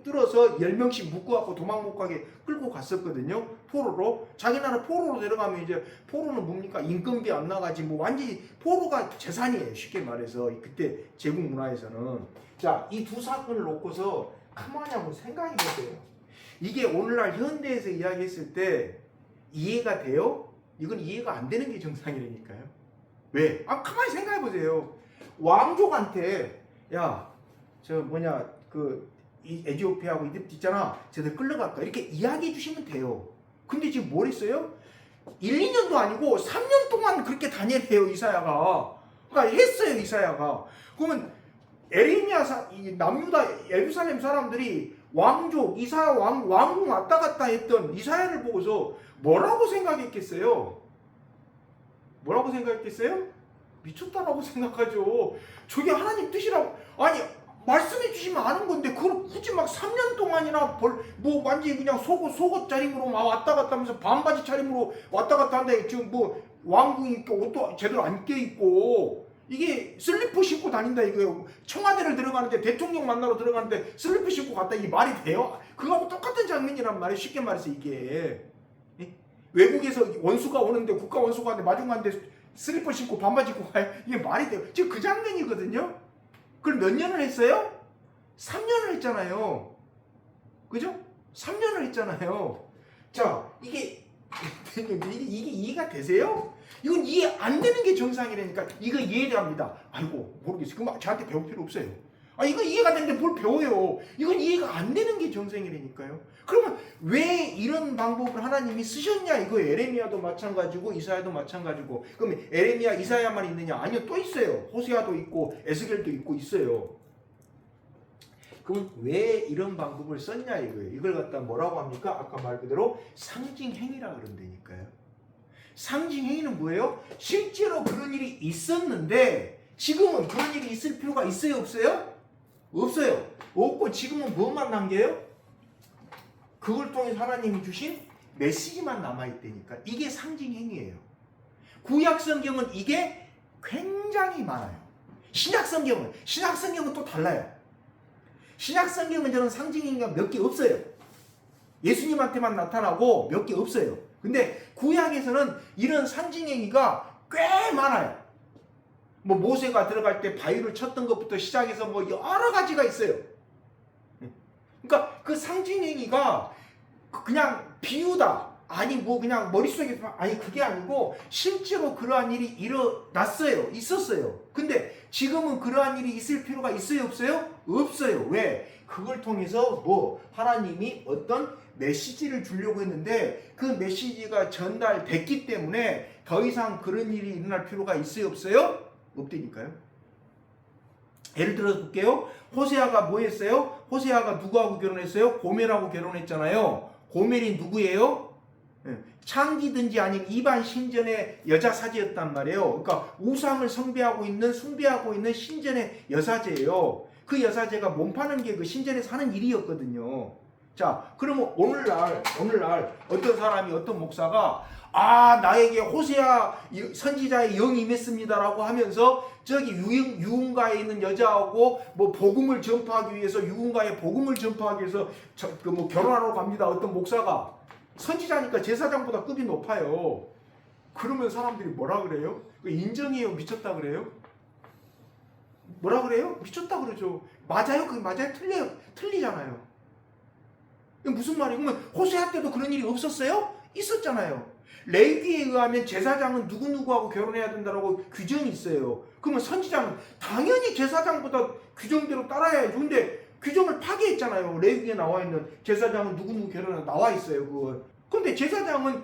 뚫어서 10명씩 묶어갖고 도망 못 가게 끌고 갔었거든요. 포로로. 자기 나라 포로로 내려가면 이제 포로는 뭡니까? 임금비 안 나가지 뭐 완전히 포로가 재산이에요. 쉽게 말해서 그때 제국 문화에서는. 자, 이 두 사건을 놓고서 가만히 한번 생각해 보세요. 이게 오늘날 현대에서 이야기했을 때 이해가 돼요? 이건 이해가 안 되는 게 정상이라니까요. 왜? 가만히 생각해 보세요. 왕족한테 야, 저 뭐냐 이 에티오피아하고 이집트 있잖아. 쟤들 끌려갈까? 이렇게 이야기해 주시면 돼요. 근데 지금 뭘 했어요? 1, 2년도 아니고 3년 동안 그렇게 다니래요, 이사야가. 그러니까 했어요, 이사야가. 그러면 에레미야 남유다 예루살렘 사람들이 왕족, 이사야 왕궁 왔다 갔다 했던 이사야를 보고서 뭐라고 생각했겠어요? 뭐라고 생각했겠어요? 미쳤다라고 생각하죠. 저게 하나님 뜻이라고. 아니 말씀해 주시면 아는 건데 그걸 굳이 막 3년 동안이나 뭐 완전히 그냥 속옷 차림으로 막 왔다 갔다 하면서 반바지 차림으로 왔다 갔다 한다. 지금 뭐 왕궁 입고 옷도 제대로 안 껴입고 이게 슬리퍼 신고 다닌다 이거예요. 청와대를 들어가는데 대통령 만나러 들어가는데 슬리퍼 신고 갔다. 이게 말이 돼요? 그거하고 똑같은 장면이란 말이에요. 쉽게 말해서 이게 외국에서 원수가 오는데 국가 원수가 오는데 마중 가는데 슬리퍼 신고 반바지 입고 가요? 이게 말이 돼요? 지금 그 장면이거든요. 그럼 몇 년을 했어요? 3년을 했잖아요. 그죠? 3년을 했잖아요. 자, 이게 이해가 되세요? 이건 이해 안 되는 게 정상이라니까. 이거 이해합니다. 아이고 모르겠어요. 그럼 저한테 배울 필요 없어요. 이거 이해가 되는데 뭘 배워요? 이건 이해가 안 되는 게 전생이라니까요. 그러면 왜 이런 방법을 하나님이 쓰셨냐? 이거 에레미야도 마찬가지고 이사야도 마찬가지고. 그럼 에레미야, 이사야만 있느냐? 아니요, 또 있어요. 호세아도 있고 에스겔도 있고 있어요. 그럼 왜 이런 방법을 썼냐 이거예요. 이걸 갖다 뭐라고 합니까? 아까 말 그대로 상징행위라 그런다니까요. 상징행위는 뭐예요? 실제로 그런 일이 있었는데 지금은 그런 일이 있을 필요가 있어요, 없어요? 없어요. 없고 지금은 뭐만 남겨요? 그걸 통해서 하나님이 주신 메시지만 남아있다니까. 이게 상징행위예요. 구약성경은 이게 굉장히 많아요. 신약성경은 또 달라요. 신약성경은 저는 상징행위가 몇 개 없어요. 예수님한테만 나타나고 몇 개 없어요. 근데 구약에서는 이런 상징행위가 꽤 많아요. 뭐 모세가 들어갈 때 바위를 쳤던 것부터 시작해서 뭐 여러 가지가 있어요. 그러니까 그 상징행위가 그냥 비유다, 아니 뭐 그냥 머릿속에, 아니 그게 아니고 실제로 그러한 일이 일어났어요. 있었어요. 근데 지금은 그러한 일이 있을 필요가 있어요, 없어요? 없어요. 왜? 그걸 통해서 뭐 하나님이 어떤 메시지를 주려고 했는데 그 메시지가 전달됐기 때문에 더 이상 그런 일이 일어날 필요가 있어요, 없어요? 없다니까요. 예를 들어서 볼게요. 호세아가 뭐 했어요? 호세아가 누구하고 결혼했어요? 고멜하고 결혼했잖아요. 고멜이 누구예요? 창기든지 아니면 이반 신전의 여자 사제였단 말이에요. 그러니까 우상을 숭배하고 있는 신전의 여사제예요. 그 여사제가 몸 파는 게 그 신전에서 하는 일이었거든요. 자, 그러면 오늘날 어떤 사람이, 어떤 목사가 나에게 호세아 선지자의 영이 임했습니다라고 하면서 저기 유흥가에 있는 여자하고 뭐 복음을 전파하기 위해서, 유흥가에 복음을 전파하기 위해서 뭐 결혼하러 갑니다. 어떤 목사가 선지자니까 제사장보다 급이 높아요. 그러면 사람들이 뭐라 그래요? 인정해요? 미쳤다 그래요? 뭐라 그래요? 미쳤다 그러죠. 맞아요? 그게 맞아요? 틀려요? 틀리잖아요. 이게 무슨 말이에요? 그러면 호세아 때도 그런 일이 없었어요? 있었잖아요. 레위기에 의하면 제사장은 누구누구하고 결혼해야 된다라고 규정이 있어요. 그러면 선지자는 당연히 제사장보다 규정대로 따라야죠. 근데 규정을 파괴했잖아요. 레위기에 나와 있는 제사장은 누구누구 결혼해 나와 있어요. 그건. 근데 제사장은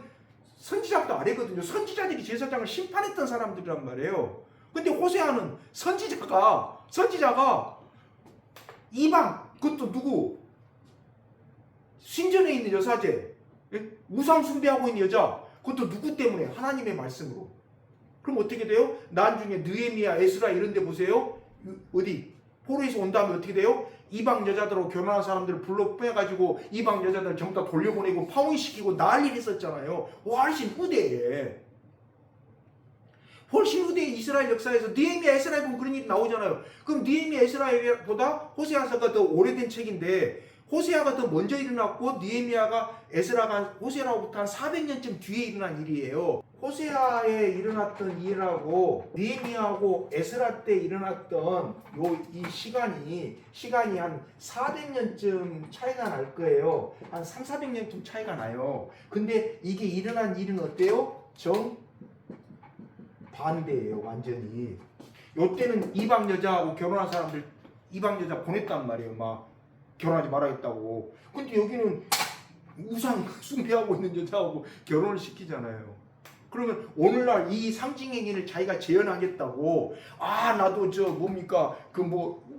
선지자보다 아래거든요. 선지자들이 제사장을 심판했던 사람들이란 말이에요. 근데 호세아는 선지자가 이방, 그것도 누구? 신전에 있는 여사제, 우상 숭배하고 있는 여자, 그것도 누구 때문에? 하나님의 말씀으로. 그럼 어떻게 돼요? 나중에 느헤미야, 에스라 이런 데 보세요. 어디? 포로에서 온 다음에 어떻게 돼요? 이방 여자들하고 결혼한 사람들을 불러 빼가지고 이방 여자들 전부 다 돌려보내고 파혼시키고 난리를 했었잖아요. 훨씬 후대에 이스라엘 역사에서 느헤미야, 에스라에 보면 그런 일이 나오잖아요. 그럼 느헤미야, 에스라보다 호세아서가 더 오래된 책인데 호세아가 더 먼저 일어났고 느헤미야가 에스라가 호세아로부터 한 400년쯤 뒤에 일어난 일이에요. 호세아에 일어났던 일하고 느헤미야하고 에스라 때 일어났던 이 시간이 한 400년쯤 차이가 날 거예요. 한 300~400년쯤 차이가 나요. 근데 이게 일어난 일은 어때요? 반대예요, 완전히. 요때는 이방 여자하고 결혼한 사람들 이방 여자 보냈단 말이에요. 막 결혼하지 말아야겠다고. 근데 여기는 우상 숭배하고 있는 여자하고 결혼을 시키잖아요. 그러면 오늘날 이 상징행위를 자기가 재현하겠다고, 나도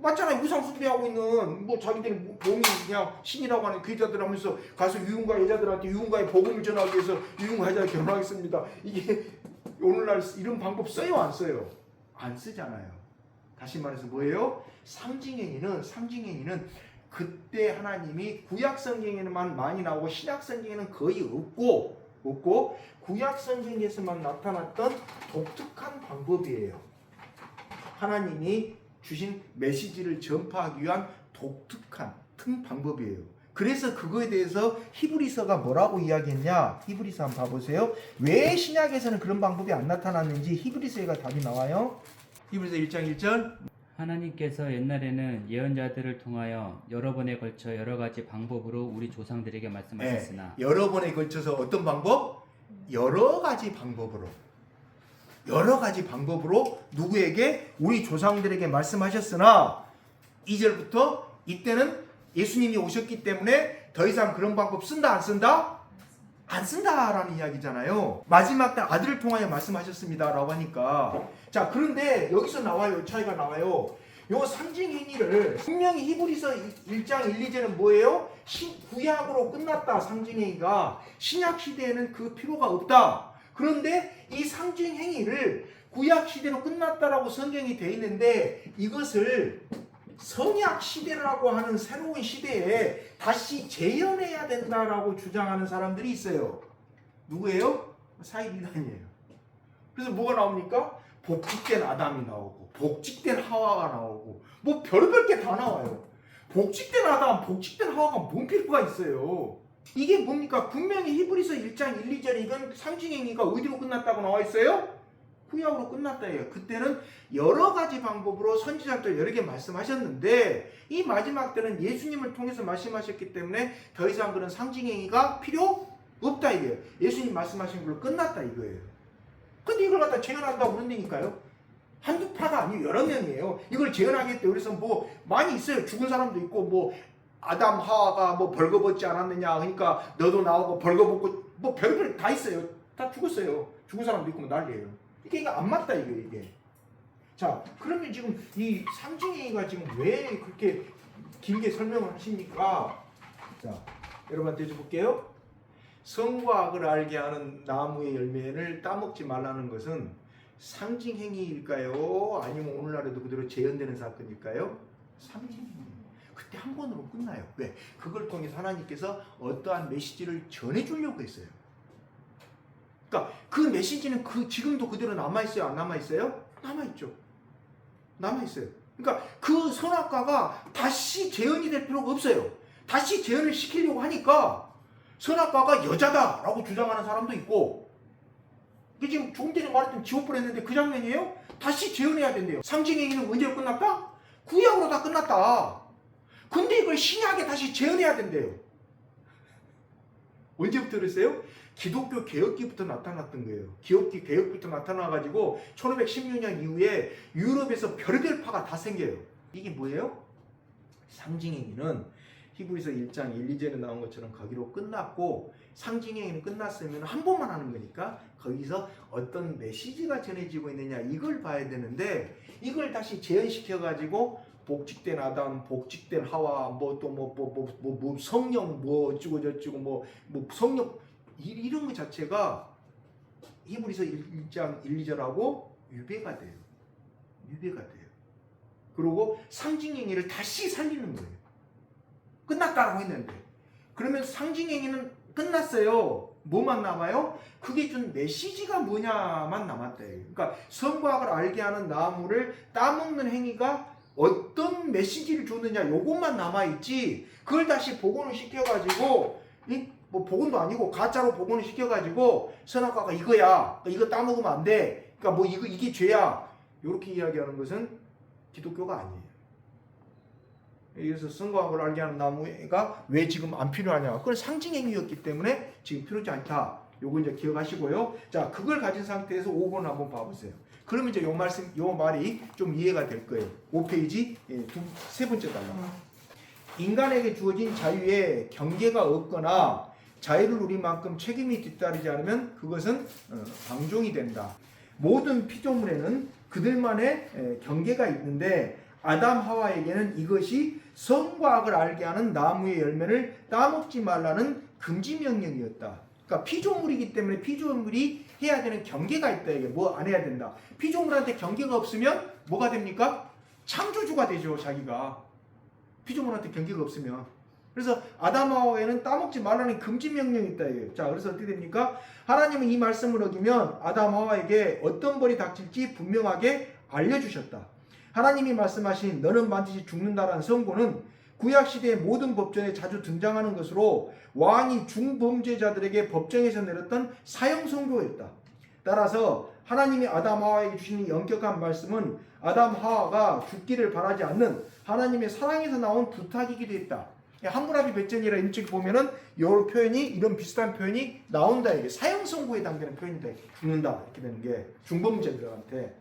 맞잖아요. 우상 숭배하고 있는 자기들 몸이 그냥 신이라고 하는 그 여자들 하면서 가서 유흥가 여자들한테 유흥가에 복음을 전하기 위해서 유흥가 여자 결혼하겠습니다. 이게 오늘날 이런 방법 써요, 안 써요? 안 쓰잖아요. 다시 말해서 뭐예요? 상징행위는 그때 하나님이 구약 성경에만 많이 나오고 신약 성경에는 거의 없고 구약 성경에서만 나타났던 독특한 방법이에요. 하나님이 주신 메시지를 전파하기 위한 독특한 방법이에요. 그래서 그거에 대해서 히브리서가 뭐라고 이야기했냐? 히브리서 한번 봐보세요. 왜 신약에서는 그런 방법이 안 나타났는지 히브리서가 답이 나와요. 히브리서 1장 1절. 하나님께서 옛날에는 예언자들을 통하여 여러 번에 걸쳐 여러 가지 방법으로 우리 조상들에게 말씀하셨으나 여러 번에 걸쳐서 어떤 방법? 여러 가지 방법으로 누구에게? 우리 조상들에게 말씀하셨으나 2절부터 이때는 예수님이 오셨기 때문에 더 이상 그런 방법 쓴다 안 쓴다? 안 쓴다라는 이야기잖아요. 마지막 때 아들을 통하여 말씀하셨습니다라고 하니까 자 그런데 여기서 나와요. 차이가 나와요. 요 상징 행위를 분명히 히브리서 1장 1, 2절은 뭐예요? 구약으로 끝났다. 상징 행위가 신약 시대에는 그 필요가 없다. 그런데 이 상징 행위를 구약 시대로 끝났다라고 성경이 돼 있는데 이것을 성약 시대라고 하는 새로운 시대에 다시 재현해야 된다라고 주장하는 사람들이 있어요. 누구예요? 사이비단이에요. 그래서 뭐가 나옵니까? 복직된 아담이 나오고 복직된 하와가 나오고 뭐 별별 게 다 나와요. 복직된 아담, 복직된 하와가 뭔 필요가 있어요? 이게 뭡니까? 분명히 히브리서 1장 1, 2절에 이건 상징행위가 어디로 끝났다고 나와 있어요? 구약으로 끝났다예요. 그때는 여러 가지 방법으로 선지자들 여러 개 말씀하셨는데 이 마지막 때는 예수님을 통해서 말씀하셨기 때문에 더 이상 그런 상징행위가 필요 없다 이거예요. 예수님 말씀하신 걸로 끝났다 이거예요. 근데 이걸 갖다 재현한다고 그런다니까요. 한두 파가 아니에요. 여러 명이에요. 이걸 재현하겠대. 그래서 뭐 많이 있어요. 죽은 사람도 있고 뭐 아담 하와가 뭐 벌거벗지 않았느냐. 그러니까 너도 나오고 벌거벗고 뭐 별별 다 있어요. 다 죽었어요. 죽은 사람도 있고 뭐 난리예요. 이게 안 맞다 이게. 자 그러면 지금 이 상징행위가 지금 왜 그렇게 길게 설명을 하십니까? 자 여러분한테 해줘볼게요. 성과 악을 알게 하는 나무의 열매를 따먹지 말라는 것은 상징행위일까요? 아니면 오늘날에도 그대로 재현되는 사건일까요? 상징행위. 그때 한 번으로 끝나요. 왜? 그걸 통해서 하나님께서 어떠한 메시지를 전해주려고 했어요. 그러니까 그 메시지는 지금도 그대로 남아있어요? 안 남아있어요? 남아있죠. 남아있어요. 그러니까 그 선악과가 다시 재현이 될 필요가 없어요. 다시 재현을 시키려고 하니까 선악과가 여자다라고 주장하는 사람도 있고 이게 지금 조금 전에 말했던 지옥불 했는데 그 장면이에요? 다시 재현해야 된대요. 상징행위는 언제로 끝났다? 구약으로 다 끝났다. 근데 이걸 신약에 다시 재현해야 된대요. 언제부터 그랬어요? 기독교 개혁기부터 나타났던 거예요. 개혁부터 나타나가지고 1516년 이후에 유럽에서 별별 파가 다 생겨요. 이게 뭐예요? 상징행위는 히브리서 1장 1, 2절에 나온 것처럼 거기로 끝났고 상징행위는 끝났으면 한 번만 하는 거니까 거기서 어떤 메시지가 전해지고 있느냐 이걸 봐야 되는데 이걸 다시 재현시켜가지고 복직된 아담, 복직된 하와, 뭐 성령 뭐 어쩌고 저쩌고 뭐 성령 이런 것 자체가 히브리서 1장 1, 2절하고 유배가 돼요. 유배가 돼요. 그리고 상징행위를 다시 살리는 거예요. 끝났다라고 했는데 그러면 상징행위는 끝났어요. 뭐만 남아요? 그게 준 메시지가 뭐냐만 남았다. 그러니까 선과 악을 알게 하는 나무를 따먹는 행위가 어떤 메시지를 주느냐 요것만 남아있지 그걸 다시 복원을 시켜가지고 뭐 복원도 아니고 가짜로 복원을 시켜가지고 선악과가 이거야 이거 따먹으면 안 돼 그러니까 뭐 이게 죄야 이렇게 이야기하는 것은 기독교가 아니에요. 그래서 선과 악을 알게 하는 나무가 왜 지금 안 필요하냐 그건 상징행위였기 때문에 지금 필요하지 않다. 요거 이제 기억하시고요. 자 그걸 가진 상태에서 5번 한번 봐보세요. 그러면 이제 요 말이 좀 이해가 될 거예요. 5페이지 세 번째 단락. 인간에게 주어진 자유에 경계가 없거나 자유를 누린 만큼 책임이 뒤따르지 않으면 그것은 방종이 된다. 모든 피조물에는 그들만의 경계가 있는데 아담 하와에게는 이것이 선과 악을 알게 하는 나무의 열매를 따먹지 말라는 금지 명령이었다. 그러니까 피조물이기 때문에 피조물이 해야 되는 경계가 있다. 이게 뭐 안 해야 된다. 피조물한테 경계가 없으면 뭐가 됩니까? 창조주가 되죠. 자기가. 피조물한테 경계가 없으면. 그래서 아담 하와에는 따먹지 말라는 금지 명령이 있다. 이게. 자, 그래서 어떻게 됩니까? 하나님은 이 말씀을 어기면 아담 하와에게 어떤 벌이 닥칠지 분명하게 알려주셨다. 하나님이 말씀하신 너는 반드시 죽는다라는 선고는 구약시대의 모든 법전에 자주 등장하는 것으로 왕이 중범죄자들에게 법정에서 내렸던 사형 선고였다. 따라서 하나님이 아담 하와에게 주신 엄격한 말씀은 아담 하와가 죽기를 바라지 않는 하나님의 사랑에서 나온 부탁이기도 했다. 함무라비 백전이라 일찍 보면은 이런 표현이 이런 비슷한 표현이 나온다. 이게 사형 선고에 담기는 표현이다. 죽는다 이렇게 되는 게 중범죄들한테.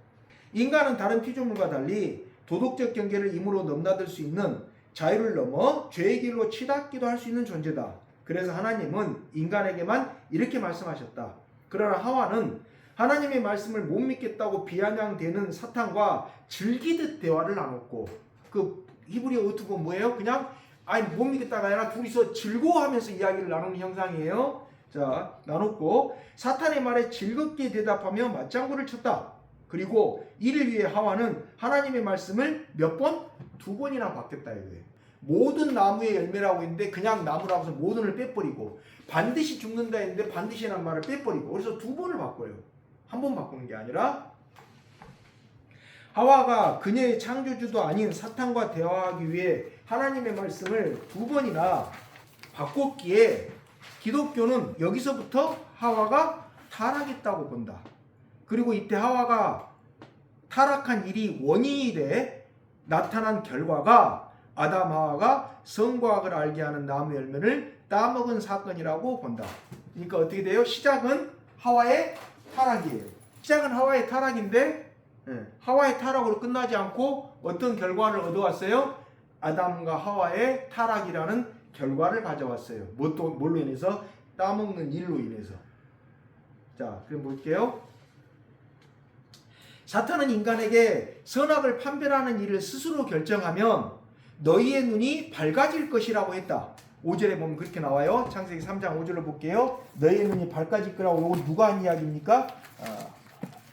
인간은 다른 피조물과 달리 도덕적 경계를 임으로 넘나들 수 있는 자유를 넘어 죄의 길로 치닫기도 할 수 있는 존재다. 그래서 하나님은 인간에게만 이렇게 말씀하셨다. 그러나 하와는 하나님의 말씀을 못 믿겠다고 비아냥대는 사탄과 즐기듯 대화를 나눴고, 그 히브리어 어투가 뭐예요? 그냥 아니 못 믿겠다가 아니라 둘이서 즐거워하면서 이야기를 나누는 형상이에요. 자, 나눴고 사탄의 말에 즐겁게 대답하며 맞장구를 쳤다. 그리고 이를 위해 하와는 하나님의 말씀을 몇 번? 2번이나 바뀌었다 이거예요. 모든 나무의 열매라고 했는데 그냥 나무라고 해서 모든을 빼버리고, 반드시 죽는다 했는데 반드시라는 말을 빼버리고, 그래서 2번을 바꿔요. 한 번 바꾸는 게 아니라. 하와가 그녀의 창조주도 아닌 사탄과 대화하기 위해 하나님의 말씀을 2번이나 바꿨기에 기독교는 여기서부터 하와가 타락했다고 본다. 그리고 이때 하와가 타락한 일이 원인이 돼 나타난 결과가 아담 하와가 성과학을 알게 하는 나무 열매를 따먹은 사건이라고 본다. 그러니까 어떻게 돼요? 시작은 하와의 타락이에요. 시작은 하와의 타락인데 하와의 타락으로 끝나지 않고 어떤 결과를 얻어왔어요? 아담과 하와의 타락이라는 결과를 가져왔어요. 뭘로 인해서? 따먹는 일로 인해서. 자, 그럼 볼게요. 사탄은 인간에게 선악을 판별하는 일을 스스로 결정하면 너희의 눈이 밝아질 것이라고 했다. 5절에 보면 그렇게 나와요. 창세기 3장 5절로 볼게요. 너희의 눈이 밝아질 거라고. 이거 누가 한 이야기입니까?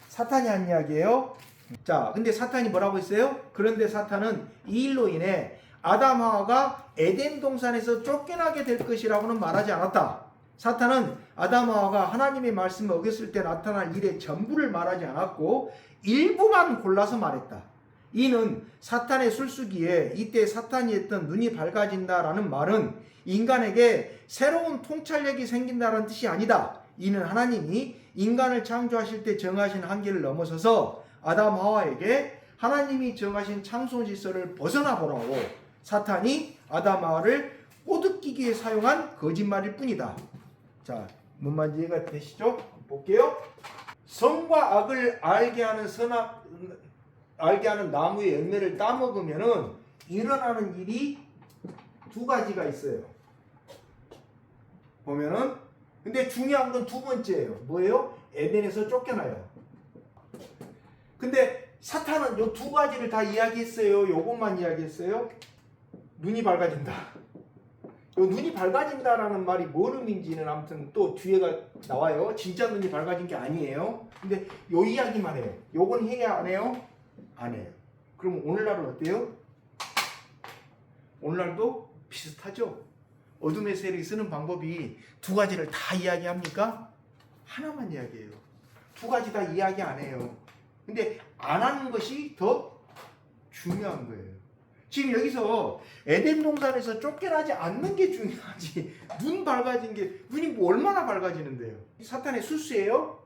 사탄이 한 이야기예요. 자, 근데 사탄이 뭐라고 했어요? 그런데 사탄은 이 일로 인해 아담 하와가 에덴 동산에서 쫓겨나게 될 것이라고는 말하지 않았다. 사탄은 아담 하와가 하나님의 말씀을 어겼을 때 나타날 일의 전부를 말하지 않았고 일부만 골라서 말했다. 이는 사탄의 술수기에 이때 사탄이 했던 눈이 밝아진다라는 말은 인간에게 새로운 통찰력이 생긴다는 뜻이 아니다. 이는 하나님이 인간을 창조하실 때 정하신 한계를 넘어서서 아담 하와에게 하나님이 정하신 창조 질서를 벗어나 보라고 사탄이 아담 하와를 꼬드기기 위해 사용한 거짓말일 뿐이다. 자, 뭔 말인지 이해가 되시죠? 볼게요. 선과 악을 알게 하는 나무의 열매를 따먹으면은 일어나는 일이 2가지가 있어요. 보면은, 근데 중요한 건 2번째예요. 뭐예요? 에덴에서 쫓겨나요. 근데 사탄은 요 2가지를 다 이야기했어요? 요것만 이야기했어요? 눈이 밝아진다. 요 눈이 밝아진다라는 말이 뭘 의미인지는 아무튼 또 뒤에가 나와요. 진짜 눈이 밝아진 게 아니에요. 근데 요 이야기만 해요. 요건 해야 안 해요? 안 해요. 그럼 오늘날은 어때요? 오늘날도 비슷하죠? 어둠의 세력이 쓰는 방법이 2가지를 다 이야기합니까? 하나만 이야기해요. 2가지 다 이야기 안 해요. 근데 안 하는 것이 더 중요한 거예요. 지금 여기서 에덴 동산에서 쫓겨나지 않는 게 중요하지, 눈 밝아진 게, 눈이 뭐 얼마나 밝아지는데요? 사탄의 술수예요?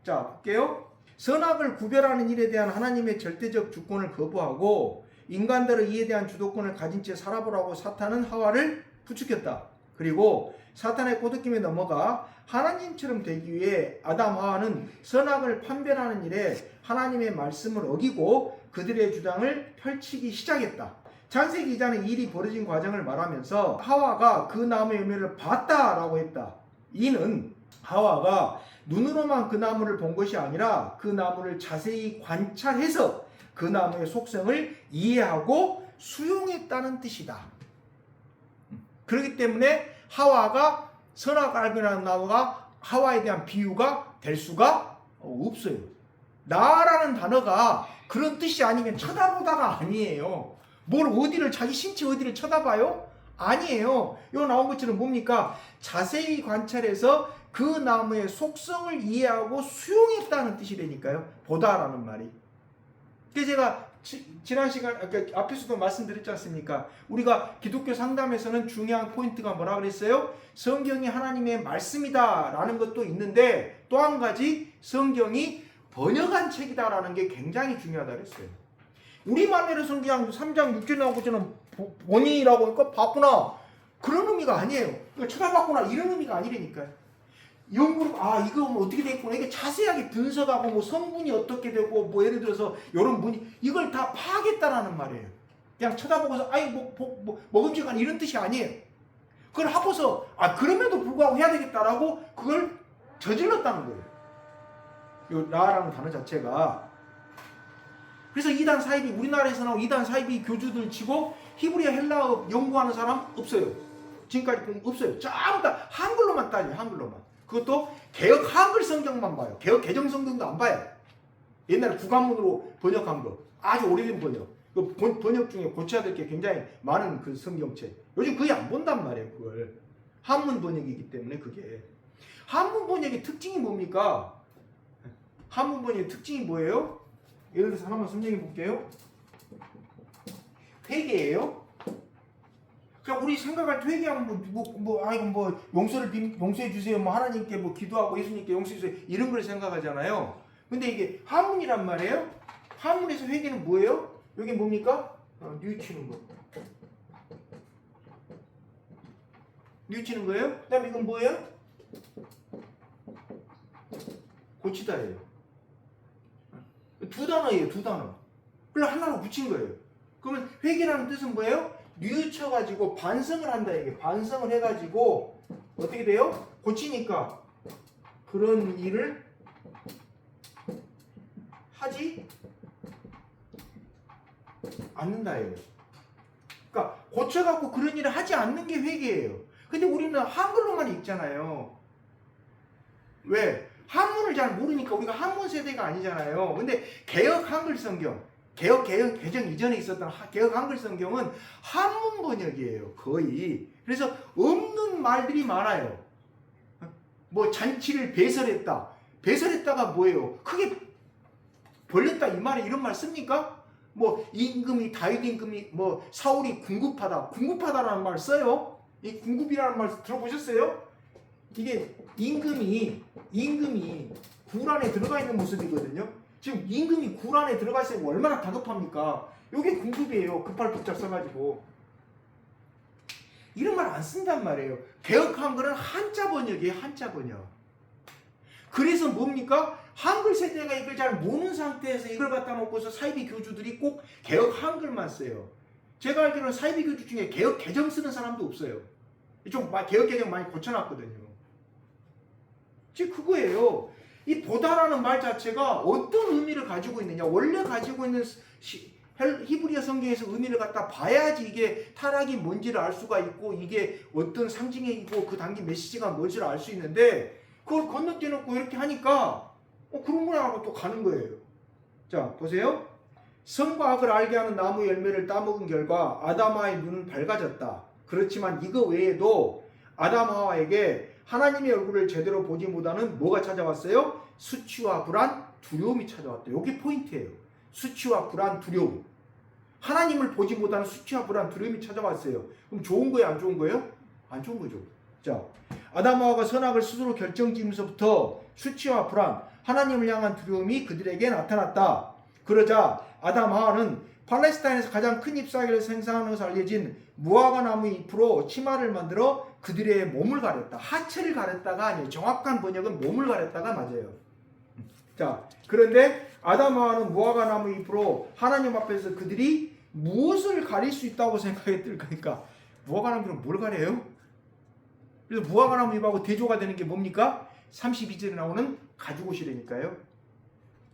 자, 볼게요. 선악을 구별하는 일에 대한 하나님의 절대적 주권을 거부하고 인간들은 이에 대한 주도권을 가진 채 살아보라고 사탄은 하와를 부추겼다. 그리고 사탄의 꼬드김에 넘어가 하나님처럼 되기 위해 아담 하와는 선악을 판별하는 일에 하나님의 말씀을 어기고 그들의 주장을 펼치기 시작했다. 창세기 2장은 이 일이 벌어진 과정을 말하면서 하와가 그 나무의 열매를 봤다라고 했다. 이는 하와가 눈으로만 그 나무를 본 것이 아니라 그 나무를 자세히 관찰해서 그 나무의 속성을 이해하고 수용했다는 뜻이다. 그렇기 때문에 하와가 선악 알고라는 나무가 하와에 대한 비유가 될 수가 없어요. 나라는 단어가 그런 뜻이 아니면 쳐다보다가 아니에요. 뭘 어디를, 자기 신체 어디를 쳐다봐요? 아니에요. 요 나온 것처럼 뭡니까? 자세히 관찰해서 그 나무의 속성을 이해하고 수용했다는 뜻이라니까요. 보다라는 말이. 그래서 제가 지난 시간 앞에서도 말씀드렸지 않습니까? 우리가 기독교 상담에서는 중요한 포인트가 뭐라 그랬어요? 성경이 하나님의 말씀이다 라는 것도 있는데 또 한 가지 성경이 번역한 책이다라는 게 굉장히 중요하다 그랬어요. 우리말로서는 그냥 3장 6절 나오고 저는 본인이라고 하니까 봤구나 그런 의미가 아니에요. 쳐다봤구나 이런 의미가 아니라니까요. 연구를 이거 뭐 어떻게 됐구나 이게 자세하게 분석하고 뭐 성분이 어떻게 되고 뭐 예를 들어서 이런 분이 이걸 다 파악했다라는 말이에요. 그냥 쳐다보고서 먹음직한 이런 뜻이 아니에요. 그걸 하고서 그럼에도 불구하고 해야 되겠다라고 그걸 저질렀다는 거예요. 요 라라는 단어 자체가. 그래서 이단 사이비 우리나라에서 나온 이단 사이비 교주들 치고 히브리어 헬라어 연구하는 사람 없어요. 지금까지 보면 없어요. 전부 다 한글로만 따져요. 한글로만. 그것도 개혁 한글 성경만 봐요. 개혁 개정 성경도 안 봐요. 옛날에 국한문으로 번역한 거. 아주 오래된 번역. 그 번역 중에 고쳐야 될 게 굉장히 많은 그 성경책. 요즘 거의 안 본단 말이에요. 그걸. 한문 번역이기 때문에 그게. 한문 번역의 특징이 뭡니까? 한문 번역의 특징이 뭐예요? 예를 들어서 하나만 설명해 볼게요. 회개예요. 그냥 우리 생각할 때 회개하면 용서해 주세요. 뭐 하나님께 뭐 기도하고 예수님께 용서해 주세요. 이런 걸 생각하잖아요. 근데 이게 한문이란 말이에요. 한문에서 회개는 뭐예요? 여기 뭡니까? 뉘우치는 거. 뉘우치는 거예요? 그 다음에 이건 뭐예요? 고치다예요. 두 단어예요. 두 단어. 그걸 하나로 붙인 거예요. 그러면 회개라는 뜻은 뭐예요? 뉘우쳐가지고 반성을 한다 이게. 반성을 해가지고 어떻게 돼요? 고치니까 그런 일을 하지 않는다예요. 그러니까 고쳐갖고 그런 일을 하지 않는 게 회개예요. 근데 우리는 한글로만 읽잖아요. 왜? 한문을 잘 모르니까 우리가 한문 세대가 아니잖아요. 근데 개혁 한글 성경, 개정 이전에 있었던 개혁 한글 성경은 한문 번역이에요. 거의. 그래서 없는 말들이 많아요. 뭐 잔치를 배설했다. 배설했다가 뭐예요? 크게 벌렸다 이 말에 이런 말 씁니까? 뭐 임금이 다윗 임금이 뭐 사울이 궁급하다라는 말 써요. 이 궁급이라는 말 들어보셨어요? 이게 임금이 굴 안에 들어가 있는 모습이거든요. 지금 임금이 굴 안에 들어가 있으면 얼마나 다급합니까? 이게 궁급이에요. 급할 붙잡 써가지고 이런 말 안 쓴단 말이에요. 개혁한 거는 한자 번역이에요. 한자 번역. 그래서 뭡니까? 한글 세대가 이걸 잘 모르는 상태에서 이걸 갖다 놓고서 사이비 교주들이 꼭 개혁 한글만 써요. 제가 알기로는 사이비 교주 중에 개혁 개정 쓰는 사람도 없어요. 좀 개혁 개정 많이 고쳐놨거든요. 즉 그거예요. 이 보다라는 말 자체가 어떤 의미를 가지고 있느냐. 원래 가지고 있는 히브리어 성경에서 의미를 갖다 봐야지 이게 타락이 뭔지를 알 수가 있고 이게 어떤 상징이고 그 담긴 메시지가 뭔지를 알 수 있는데 그걸 건너뛰어놓고 이렇게 하니까 그런 거야 하고 또 가는 거예요. 자 보세요. 선과 악을 알게 하는 나무 열매를 따먹은 결과 아담하의 눈은 밝아졌다. 그렇지만 이거 외에도 아담 하와에게 하나님의 얼굴을 제대로 보지 못하는 뭐가 찾아왔어요? 수치와 불안, 두려움이 찾아왔다. 이게 포인트예요. 수치와 불안, 두려움. 하나님을 보지 못하는 수치와 불안, 두려움이 찾아왔어요. 그럼 좋은 거예요? 안 좋은 거예요? 안 좋은 거죠. 자, 아담 하와가 선악을 스스로 결정지면서부터 수치와 불안, 하나님을 향한 두려움이 그들에게 나타났다. 그러자 아담 하와는 팔레스타인에서 가장 큰 잎사귀를 생산하는 것으로 알려진 무화과 나무 잎으로 치마를 만들어 그들의 몸을 가렸다. 하체를 가렸다가 아니에요. 정확한 번역은 몸을 가렸다가 맞아요. 자, 그런데 아담 하와는 무화과 나무 잎으로 하나님 앞에서 그들이 무엇을 가릴 수 있다고 생각했을까? 무화과 나무 잎으로 뭘 가려요? 그래서 무화과 나무 잎하고 대조가 되는 게 뭡니까? 32절에 나오는 가죽옷이라니까요.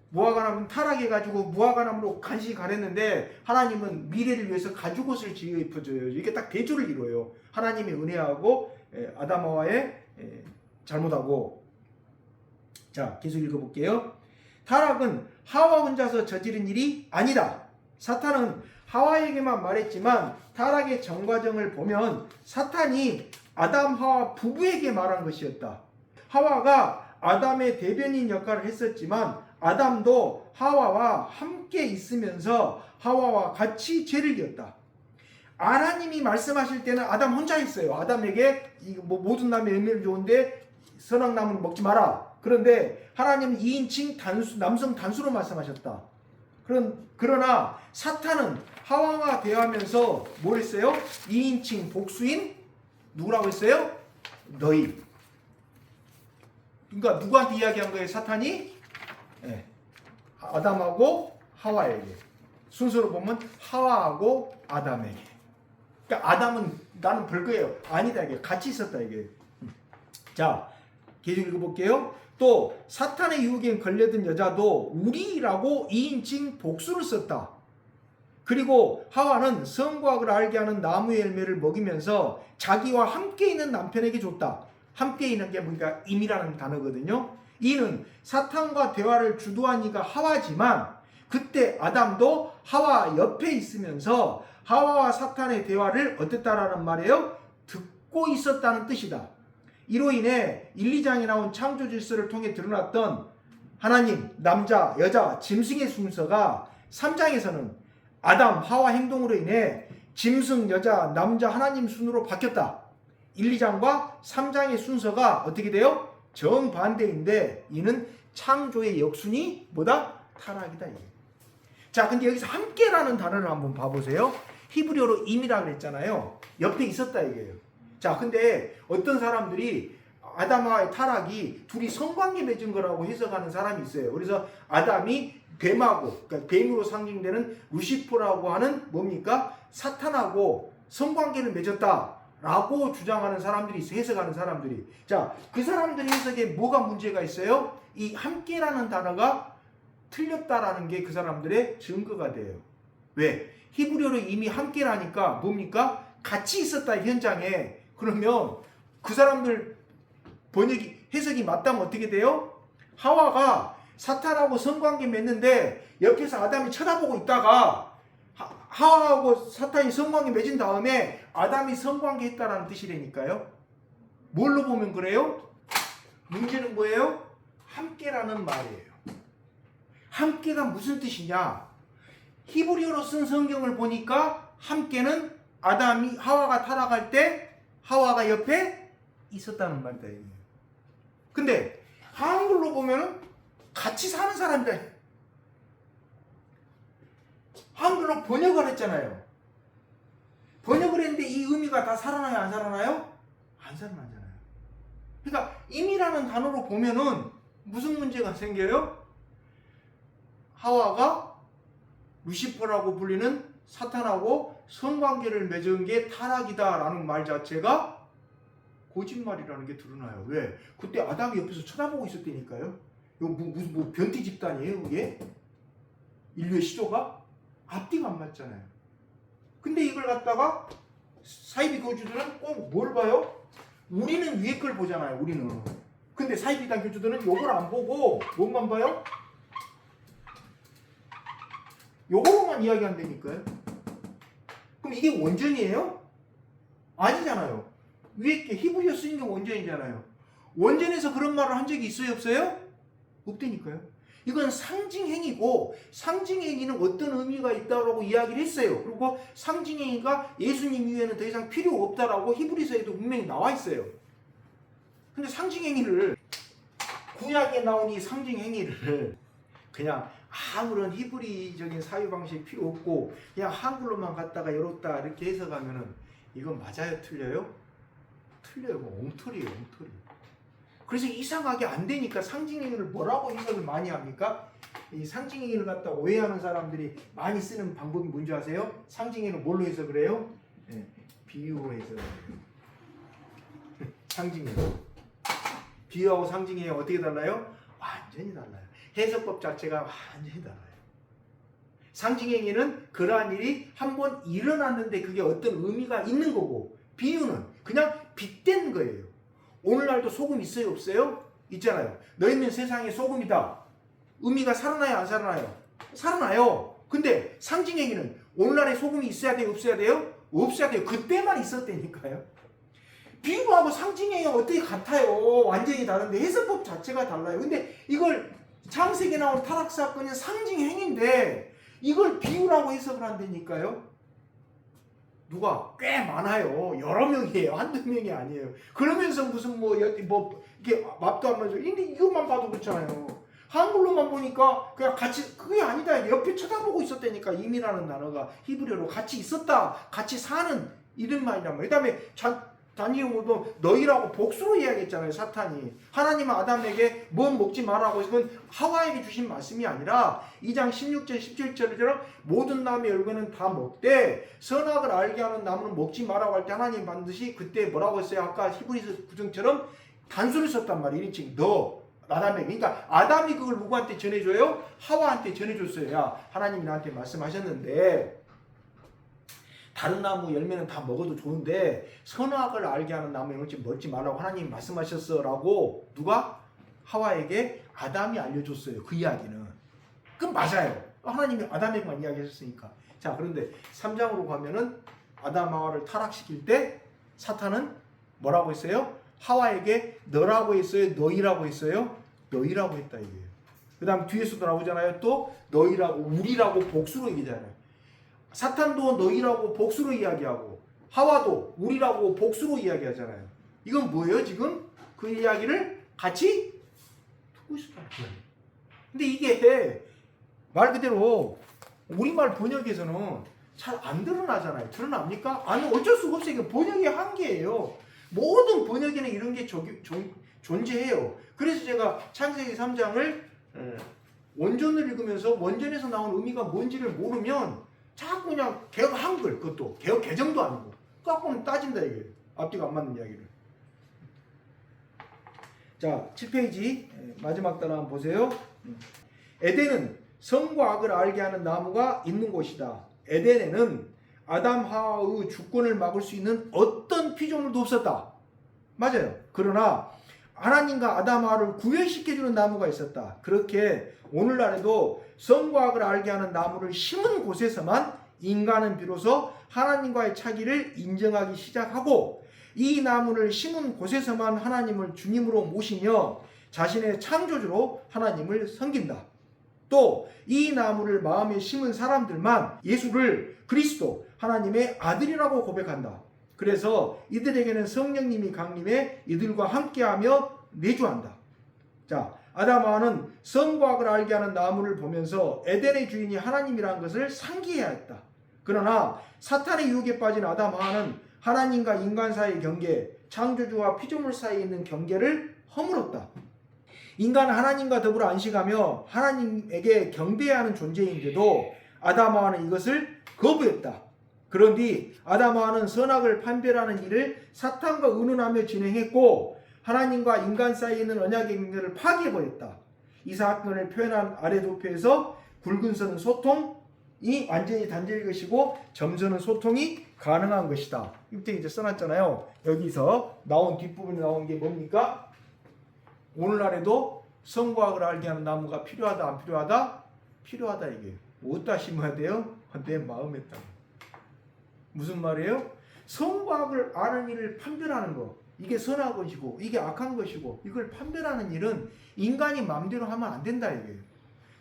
무화과 나무는 타락해가지고 무화과 나무로 간신히 가렸는데 하나님은 미래를 위해서 가죽옷을 지어 입혀줘요. 이게 딱 대조를 이루어요. 하나님의 은혜하고 아담 하와의 잘못하고. 자, 계속 읽어볼게요. 타락은 하와 혼자서 저지른 일이 아니다. 사탄은 하와에게만 말했지만 타락의 전 과정을 보면 사탄이 아담 하와 부부에게 말한 것이었다. 하와가 아담의 대변인 역할을 했었지만 아담도 하와와 함께 있으면서 하와와 같이 죄를 지었다. 하나님이 말씀하실 때는 아담 혼자 했어요. 아담에게 모든 나무의 열매를 좋은데 선악나무는 먹지 마라. 그런데 하나님은 2인칭 남성 단수로 말씀하셨다. 그러나 사탄은 하와와 대화하면서 뭘 했어요? 2인칭 복수인 누구라고 했어요? 너희. 그러니까 누구한테 이야기한 거예요? 사탄이? 예. 아담하고 하와에게. 순서로 보면 하와하고 아담에게. 그러니까 아담은 나는 별거예요. 아니다 이게 같이 있었다 이게. 자, 계속 읽어볼게요. 또 사탄의 유혹에 걸려든 여자도 우리라고 2인칭 복수를 썼다. 그리고 하와는 성과학을 알게 하는 나무의 열매를 먹이면서 자기와 함께 있는 남편에게 줬다. 함께 있는 게 뭔가 임이라는 단어거든요. 이는 사탄과 대화를 주도한 이가 하와지만 그때 아담도 하와 옆에 있으면서 하와와 사탄의 대화를 어땠다라는 말이에요? 듣고 있었다는 뜻이다. 이로 인해 1, 2장에 나온 창조 질서를 통해 드러났던 하나님, 남자, 여자, 짐승의 순서가 3장에서는 아담, 하와 행동으로 인해 짐승, 여자, 남자, 하나님 순으로 바뀌었다. 1, 2장과 3장의 순서가 어떻게 돼요? 정반대인데 이는 창조의 역순이 뭐다? 타락이다. 자, 근데 여기서 함께라는 단어를 한번 봐보세요. 히브리어로 임이라 그랬잖아요. 옆에 있었다 이게요. 자, 근데 어떤 사람들이 아담과의 타락이 둘이 성관계 맺은 거라고 해석하는 사람이 있어요. 그래서 아담이 뱀하고, 그러니까 뱀으로 상징되는 루시퍼라고 하는 뭡니까? 사탄하고 성관계를 맺었다라고 주장하는 사람들이 있어요. 해석하는 사람들이. 자, 그 사람들의 해석에 뭐가 문제가 있어요? 이 함께라는 단어가 틀렸다라는 게 그 사람들의 증거가 돼요. 왜? 히브리어로 이미 함께라니까 뭡니까? 같이 있었다 현장에. 그러면 그 사람들 번역이 해석이 맞다면 어떻게 돼요? 하와가 사탄하고 성관계 맺는데 옆에서 아담이 쳐다보고 있다가 하와하고 사탄이 성관계 맺은 다음에 아담이 성관계 했다라는 뜻이라니까요. 뭘로 보면 그래요? 문제는 뭐예요? 함께라는 말이에요. 함께가 무슨 뜻이냐? 히브리어로 쓴 성경을 보니까 함께는 아담이 하와가 타락할 때 하와가 옆에 있었다는 말이다. 근데 한글로 보면은 같이 사는 사람이다. 한글로 번역을 했잖아요. 번역을 했는데 이 의미가 다 살아나요? 안 살아나요? 안 살아나잖아요. 그러니까 임이라는 단어로 보면은 무슨 문제가 생겨요? 하와가 루시퍼라고 불리는 사탄하고 성관계를 맺은 게 타락이다라는 말 자체가 거짓말이라는 게 드러나요. 왜? 그때 아담이 옆에서 쳐다보고 있었다니까요. 이거 무슨 변태 집단이에요, 그게? 인류의 시조가? 앞뒤가 안 맞잖아요. 근데 이걸 갖다가 사이비 교주들은 꼭 뭘 봐요? 우리는 위에 걸 보잖아요, 우리는. 근데 사이비단 교주들은 요걸 안 보고 뭔만 봐요? 요거로만 이야기한다니까요. 그럼 이게 원전이에요? 아니잖아요. 위에 게 히브리어 쓰인 게 원전이잖아요. 원전에서 그런 말을 한 적이 있어요, 없어요? 없다니까요. 이건 상징행위고 상징행위는 어떤 의미가 있다고 이야기를 했어요. 그리고 상징행위가 예수님 이외에는 더 이상 필요 없다라고 히브리서에도 분명히 나와 있어요. 근데 상징행위를 구약에 나온 이 상징행위를 그냥 아무런 히브리적인 사유 방식이 필요 없고 그냥 한글로만 갖다가 열었다 이렇게 해석하면은 이건 맞아요, 틀려요? 틀려요. 엉터리예요, 엉터리. 그래서 이상하게 안 되니까 상징행위를 뭐라고 해석을 많이 합니까? 이 상징행위를 갖다 오해하는 사람들이 많이 쓰는 방법이 뭔지 아세요? 상징행위를 뭘로 해석을 해요? 네, 비유로 해석을 해요. 상징행위. 비유하고 상징행위 어떻게 달라요? 완전히 달라요. 해석법 자체가 완전히 달라요. 상징행위는 그러한 일이 한번 일어났는데 그게 어떤 의미가 있는 거고 비유는 그냥 빗댄 거예요. 오늘날도 소금 있어요, 없어요? 있잖아요. 너희는 세상의 소금이다. 의미가 살아나요, 안 살아나요? 살아나요. 근데 상징행위는 오늘날에 소금이 있어야 돼요, 없어야 돼요? 없어야 돼요. 그때만 있었다니까요. 비유하고 상징행위가 어떻게 같아요? 완전히 다른데 해석법 자체가 달라요. 근데 이걸 창세기에 나온 타락사건은 상징행위인데 이걸 비유라고 해석을 한다니까요. 누가 꽤 많아요. 여러 명이에요. 한두 명이 아니에요. 그러면서 무슨 이게 맙도 안 맞아요. 근데 이것만 봐도 그렇잖아요. 한글로만 보니까 그냥 같이 그게 아니다. 옆에 쳐다보고 있었다니까. 임이라는 단어가 히브리어로 같이 있었다. 같이 사는 이런 말이란 말이에요. 그다음에 단지로도 너희라고 복수로 이야기했잖아요. 사탄이 하나님은 아담에게 뭐 먹지 말라고 했으면 하와에게 주신 말씀이 아니라 2장 16절 17절처럼 모든 나무의 열매는 다 먹되 선악을 알게 하는 나무는 먹지 말라고 할 때 하나님 반드시 그때 뭐라고 했어요? 아까 히브리서 구정처럼 단수를 썼단 말이에요. 이렇게 너 아담에게. 그러니까 아담이 그걸 누구한테 전해줘요? 하와한테 전해줬어요. 야, 하나님이 나한테 말씀하셨는데 다른 나무 열매는 다 먹어도 좋은데 선악을 알게 하는 나무 열매 먹지 말라고 하나님이 말씀하셨어라고 누가? 하와에게 아담이 알려줬어요. 그 이야기는. 그럼 맞아요. 하나님이 아담에게만 이야기하셨으니까. 자, 그런데 3장으로 가면은 아담 하와를 타락시킬 때 사탄은 뭐라고 했어요? 하와에게 너라고 했어요? 너희라고 했어요? 너희라고 했다 이게요. 그 다음 뒤에서도 나오잖아요. 또 너희라고 우리라고 복수로 얘기잖아요. 사탄도 너희라고 복수로 이야기하고 하와도 우리라고 복수로 이야기하잖아요. 이건 뭐예요? 지금 그 이야기를 같이 듣고 있었다는 거예요. 근데 이게 말 그대로 우리말 번역에서는 잘 안 드러나잖아요. 드러납니까? 아니 어쩔 수가 없어요. 이게 번역의 한계예요. 모든 번역에는 이런 게 존재해요. 그래서 제가 창세기 3장을 원전을 읽으면서 원전에서 나온 의미가 뭔지를 모르면 자꾸 그냥 개혁 한글, 그것도 개혁 개정도 아니고 갖고는 따진다 이게 앞뒤가 안 맞는 이야기를. 자, 7페이지 마지막 단어 한번 보세요. 에덴은 선과 악을 알게 하는 나무가 있는 곳이다. 에덴에는 아담 하와의 주권을 막을 수 있는 어떤 피조물도 없었다. 맞아요. 그러나 하나님과 아담 하와를 구별시켜주는 나무가 있었다. 그렇게 오늘날에도 선과 악을 알게 하는 나무를 심은 곳에서만 인간은 비로소 하나님과의 차기를 인정하기 시작하고 이 나무를 심은 곳에서만 하나님을 주님으로 모시며 자신의 창조주로 하나님을 섬긴다. 또 이 나무를 마음에 심은 사람들만 예수를 그리스도 하나님의 아들이라고 고백한다. 그래서 이들에게는 성령님이 강림해 이들과 함께하며 내주한다. 자, 아담 하와는 선과 악을 알게 하는 나무를 보면서 에덴의 주인이 하나님이라는 것을 상기해야 했다. 그러나 사탄의 유혹에 빠진 아담 하와는 하나님과 인간 사이의 경계, 창조주와 피조물 사이에 있는 경계를 허물었다. 인간은 하나님과 더불어 안식하며 하나님에게 경배해야 하는 존재인데도 아담 하와는 이것을 거부했다. 그런데 아담 하와는 선악을 판별하는 일을 사탄과 의논하며 진행했고 하나님과 인간 사이에 있는 언약의 경계를 파괴해버렸다. 이 사건을 표현한 아래 도표에서 굵은 선은 소통이 완전히 단절일 것이고 점선은 소통이 가능한 것이다. 이때 이제 써놨잖아요. 여기서 나온 뒷부분에 나온 게 뭡니까? 오늘날에도 선과 악을 알게 하는 나무가 필요하다 안 필요하다? 필요하다 이게. 어디다 심어야 돼요? 내 마음에다. 무슨 말이에요? 선과 악을 아는 일을 판별하는 거. 이게 선한 것이고 이게 악한 것이고 이걸 판별하는 일은 인간이 마음대로 하면 안 된다 이게.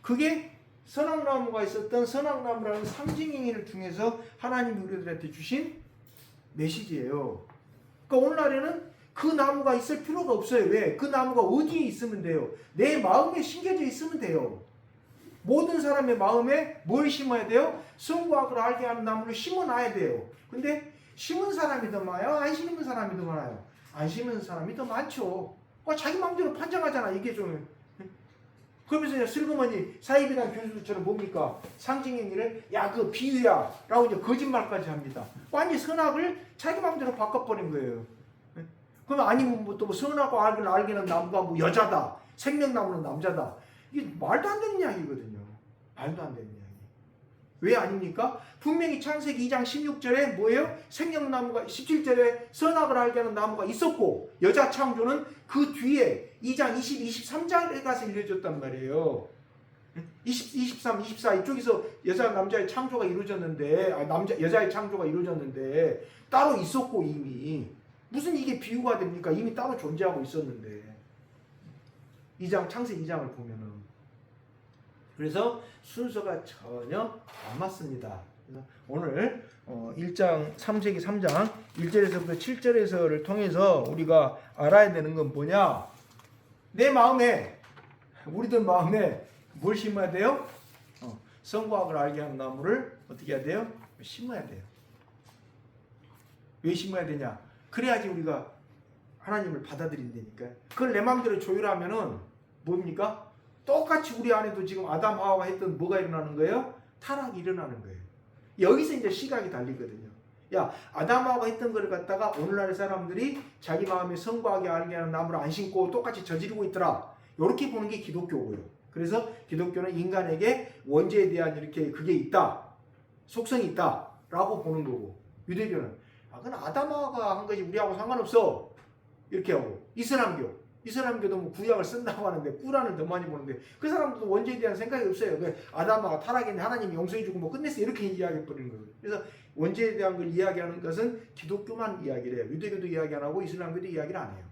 그게 선악나무가 있었던 선악나무라는 상징행위를 통해서 하나님이 우리들한테 주신 메시지예요. 그러니까 오늘날에는 그 나무가 있을 필요가 없어요. 왜? 그 나무가 어디에 있으면 돼요? 내 마음에 심겨져 있으면 돼요. 모든 사람의 마음에 뭘 심어야 돼요? 선과 악을 알게 하는 나무를 심어놔야 돼요. 근데 심은 사람이 더 많아요? 안 심은 사람이 더 많아요? 안 심은 사람이 더 많죠. 자기 마음대로 판정하잖아. 이게 좀. 그러면서 슬그머니 사이비란 교수들처럼 뭡니까? 상징행위를 야 그 비유야 라고 이제 거짓말까지 합니다. 완전히 선악을 자기 마음대로 바꿔버린 거예요. 그러면 아니면 또 선하고 악을 알게 하는 나무가 뭐 여자다. 생명나무는 남자다. 이게 말도 안 되는 이야기거든요. 말도 안 되는 이야기. 왜 아닙니까? 분명히 창세기 2장 16절에 뭐예요? 생명나무가 17절에 선악을 알게 하는 나무가 있었고 여자 창조는 그 뒤에 2장 20, 23장에 가서 이루어졌단 말이에요. 23, 24 이쪽에서 여자 남자의 창조가 이루어졌는데 여자의 창조가 이루어졌는데 따로 있었고 이미 무슨 이게 비유가 됩니까? 이미 따로 존재하고 있었는데 2장 창세기 2장을 보면은 그래서 순서가 전혀 안 맞습니다. 그래서 오늘 1장 3세기 3장 1절에서부터 7절에서를 통해서 우리가 알아야 되는 건 뭐냐? 내 마음에 우리들 마음에 뭘 심어야 돼요? 선과 악을 알게 하는 나무를 어떻게 해야 돼요? 심어야 돼요. 왜 심어야 되냐? 그래야지 우리가 하나님을 받아들인다니까. 그걸 내 마음대로 조율하면은 뭡니까? 똑같이 우리 안에도 지금 아담 하와가 했던 뭐가 일어나는 거예요? 타락이 일어나는 거예요. 여기서 이제 시각이 달리거든요. 야, 아담 하와가 했던 걸 갖다가 오늘날 사람들이 자기 마음에 성과하게 알게 하는 나무를 안 심고 똑같이 저지르고 있더라. 이렇게 보는 게 기독교고요. 그래서 기독교는 인간에게 원죄에 대한 이렇게 그게 있다. 속성이 있다라고 보는 거고, 유대교는 그건 아담 하와가 한 거지 우리하고 상관없어. 이렇게 하고, 이슬람교도 뭐 구약을 쓴다고 하는데 꾸란을 더 많이 보는데 그 사람들도 원죄에 대한 생각이 없어요. 아담하가 타락했는데 하나님이 용서해주고 뭐 끝냈어 이렇게 이야기해버리는 거예요. 그래서 원죄에 대한 걸 이야기하는 것은 기독교만 이야기를 해요. 유대교도 이야기 안 하고 이슬람교도 이야기를 안 해요.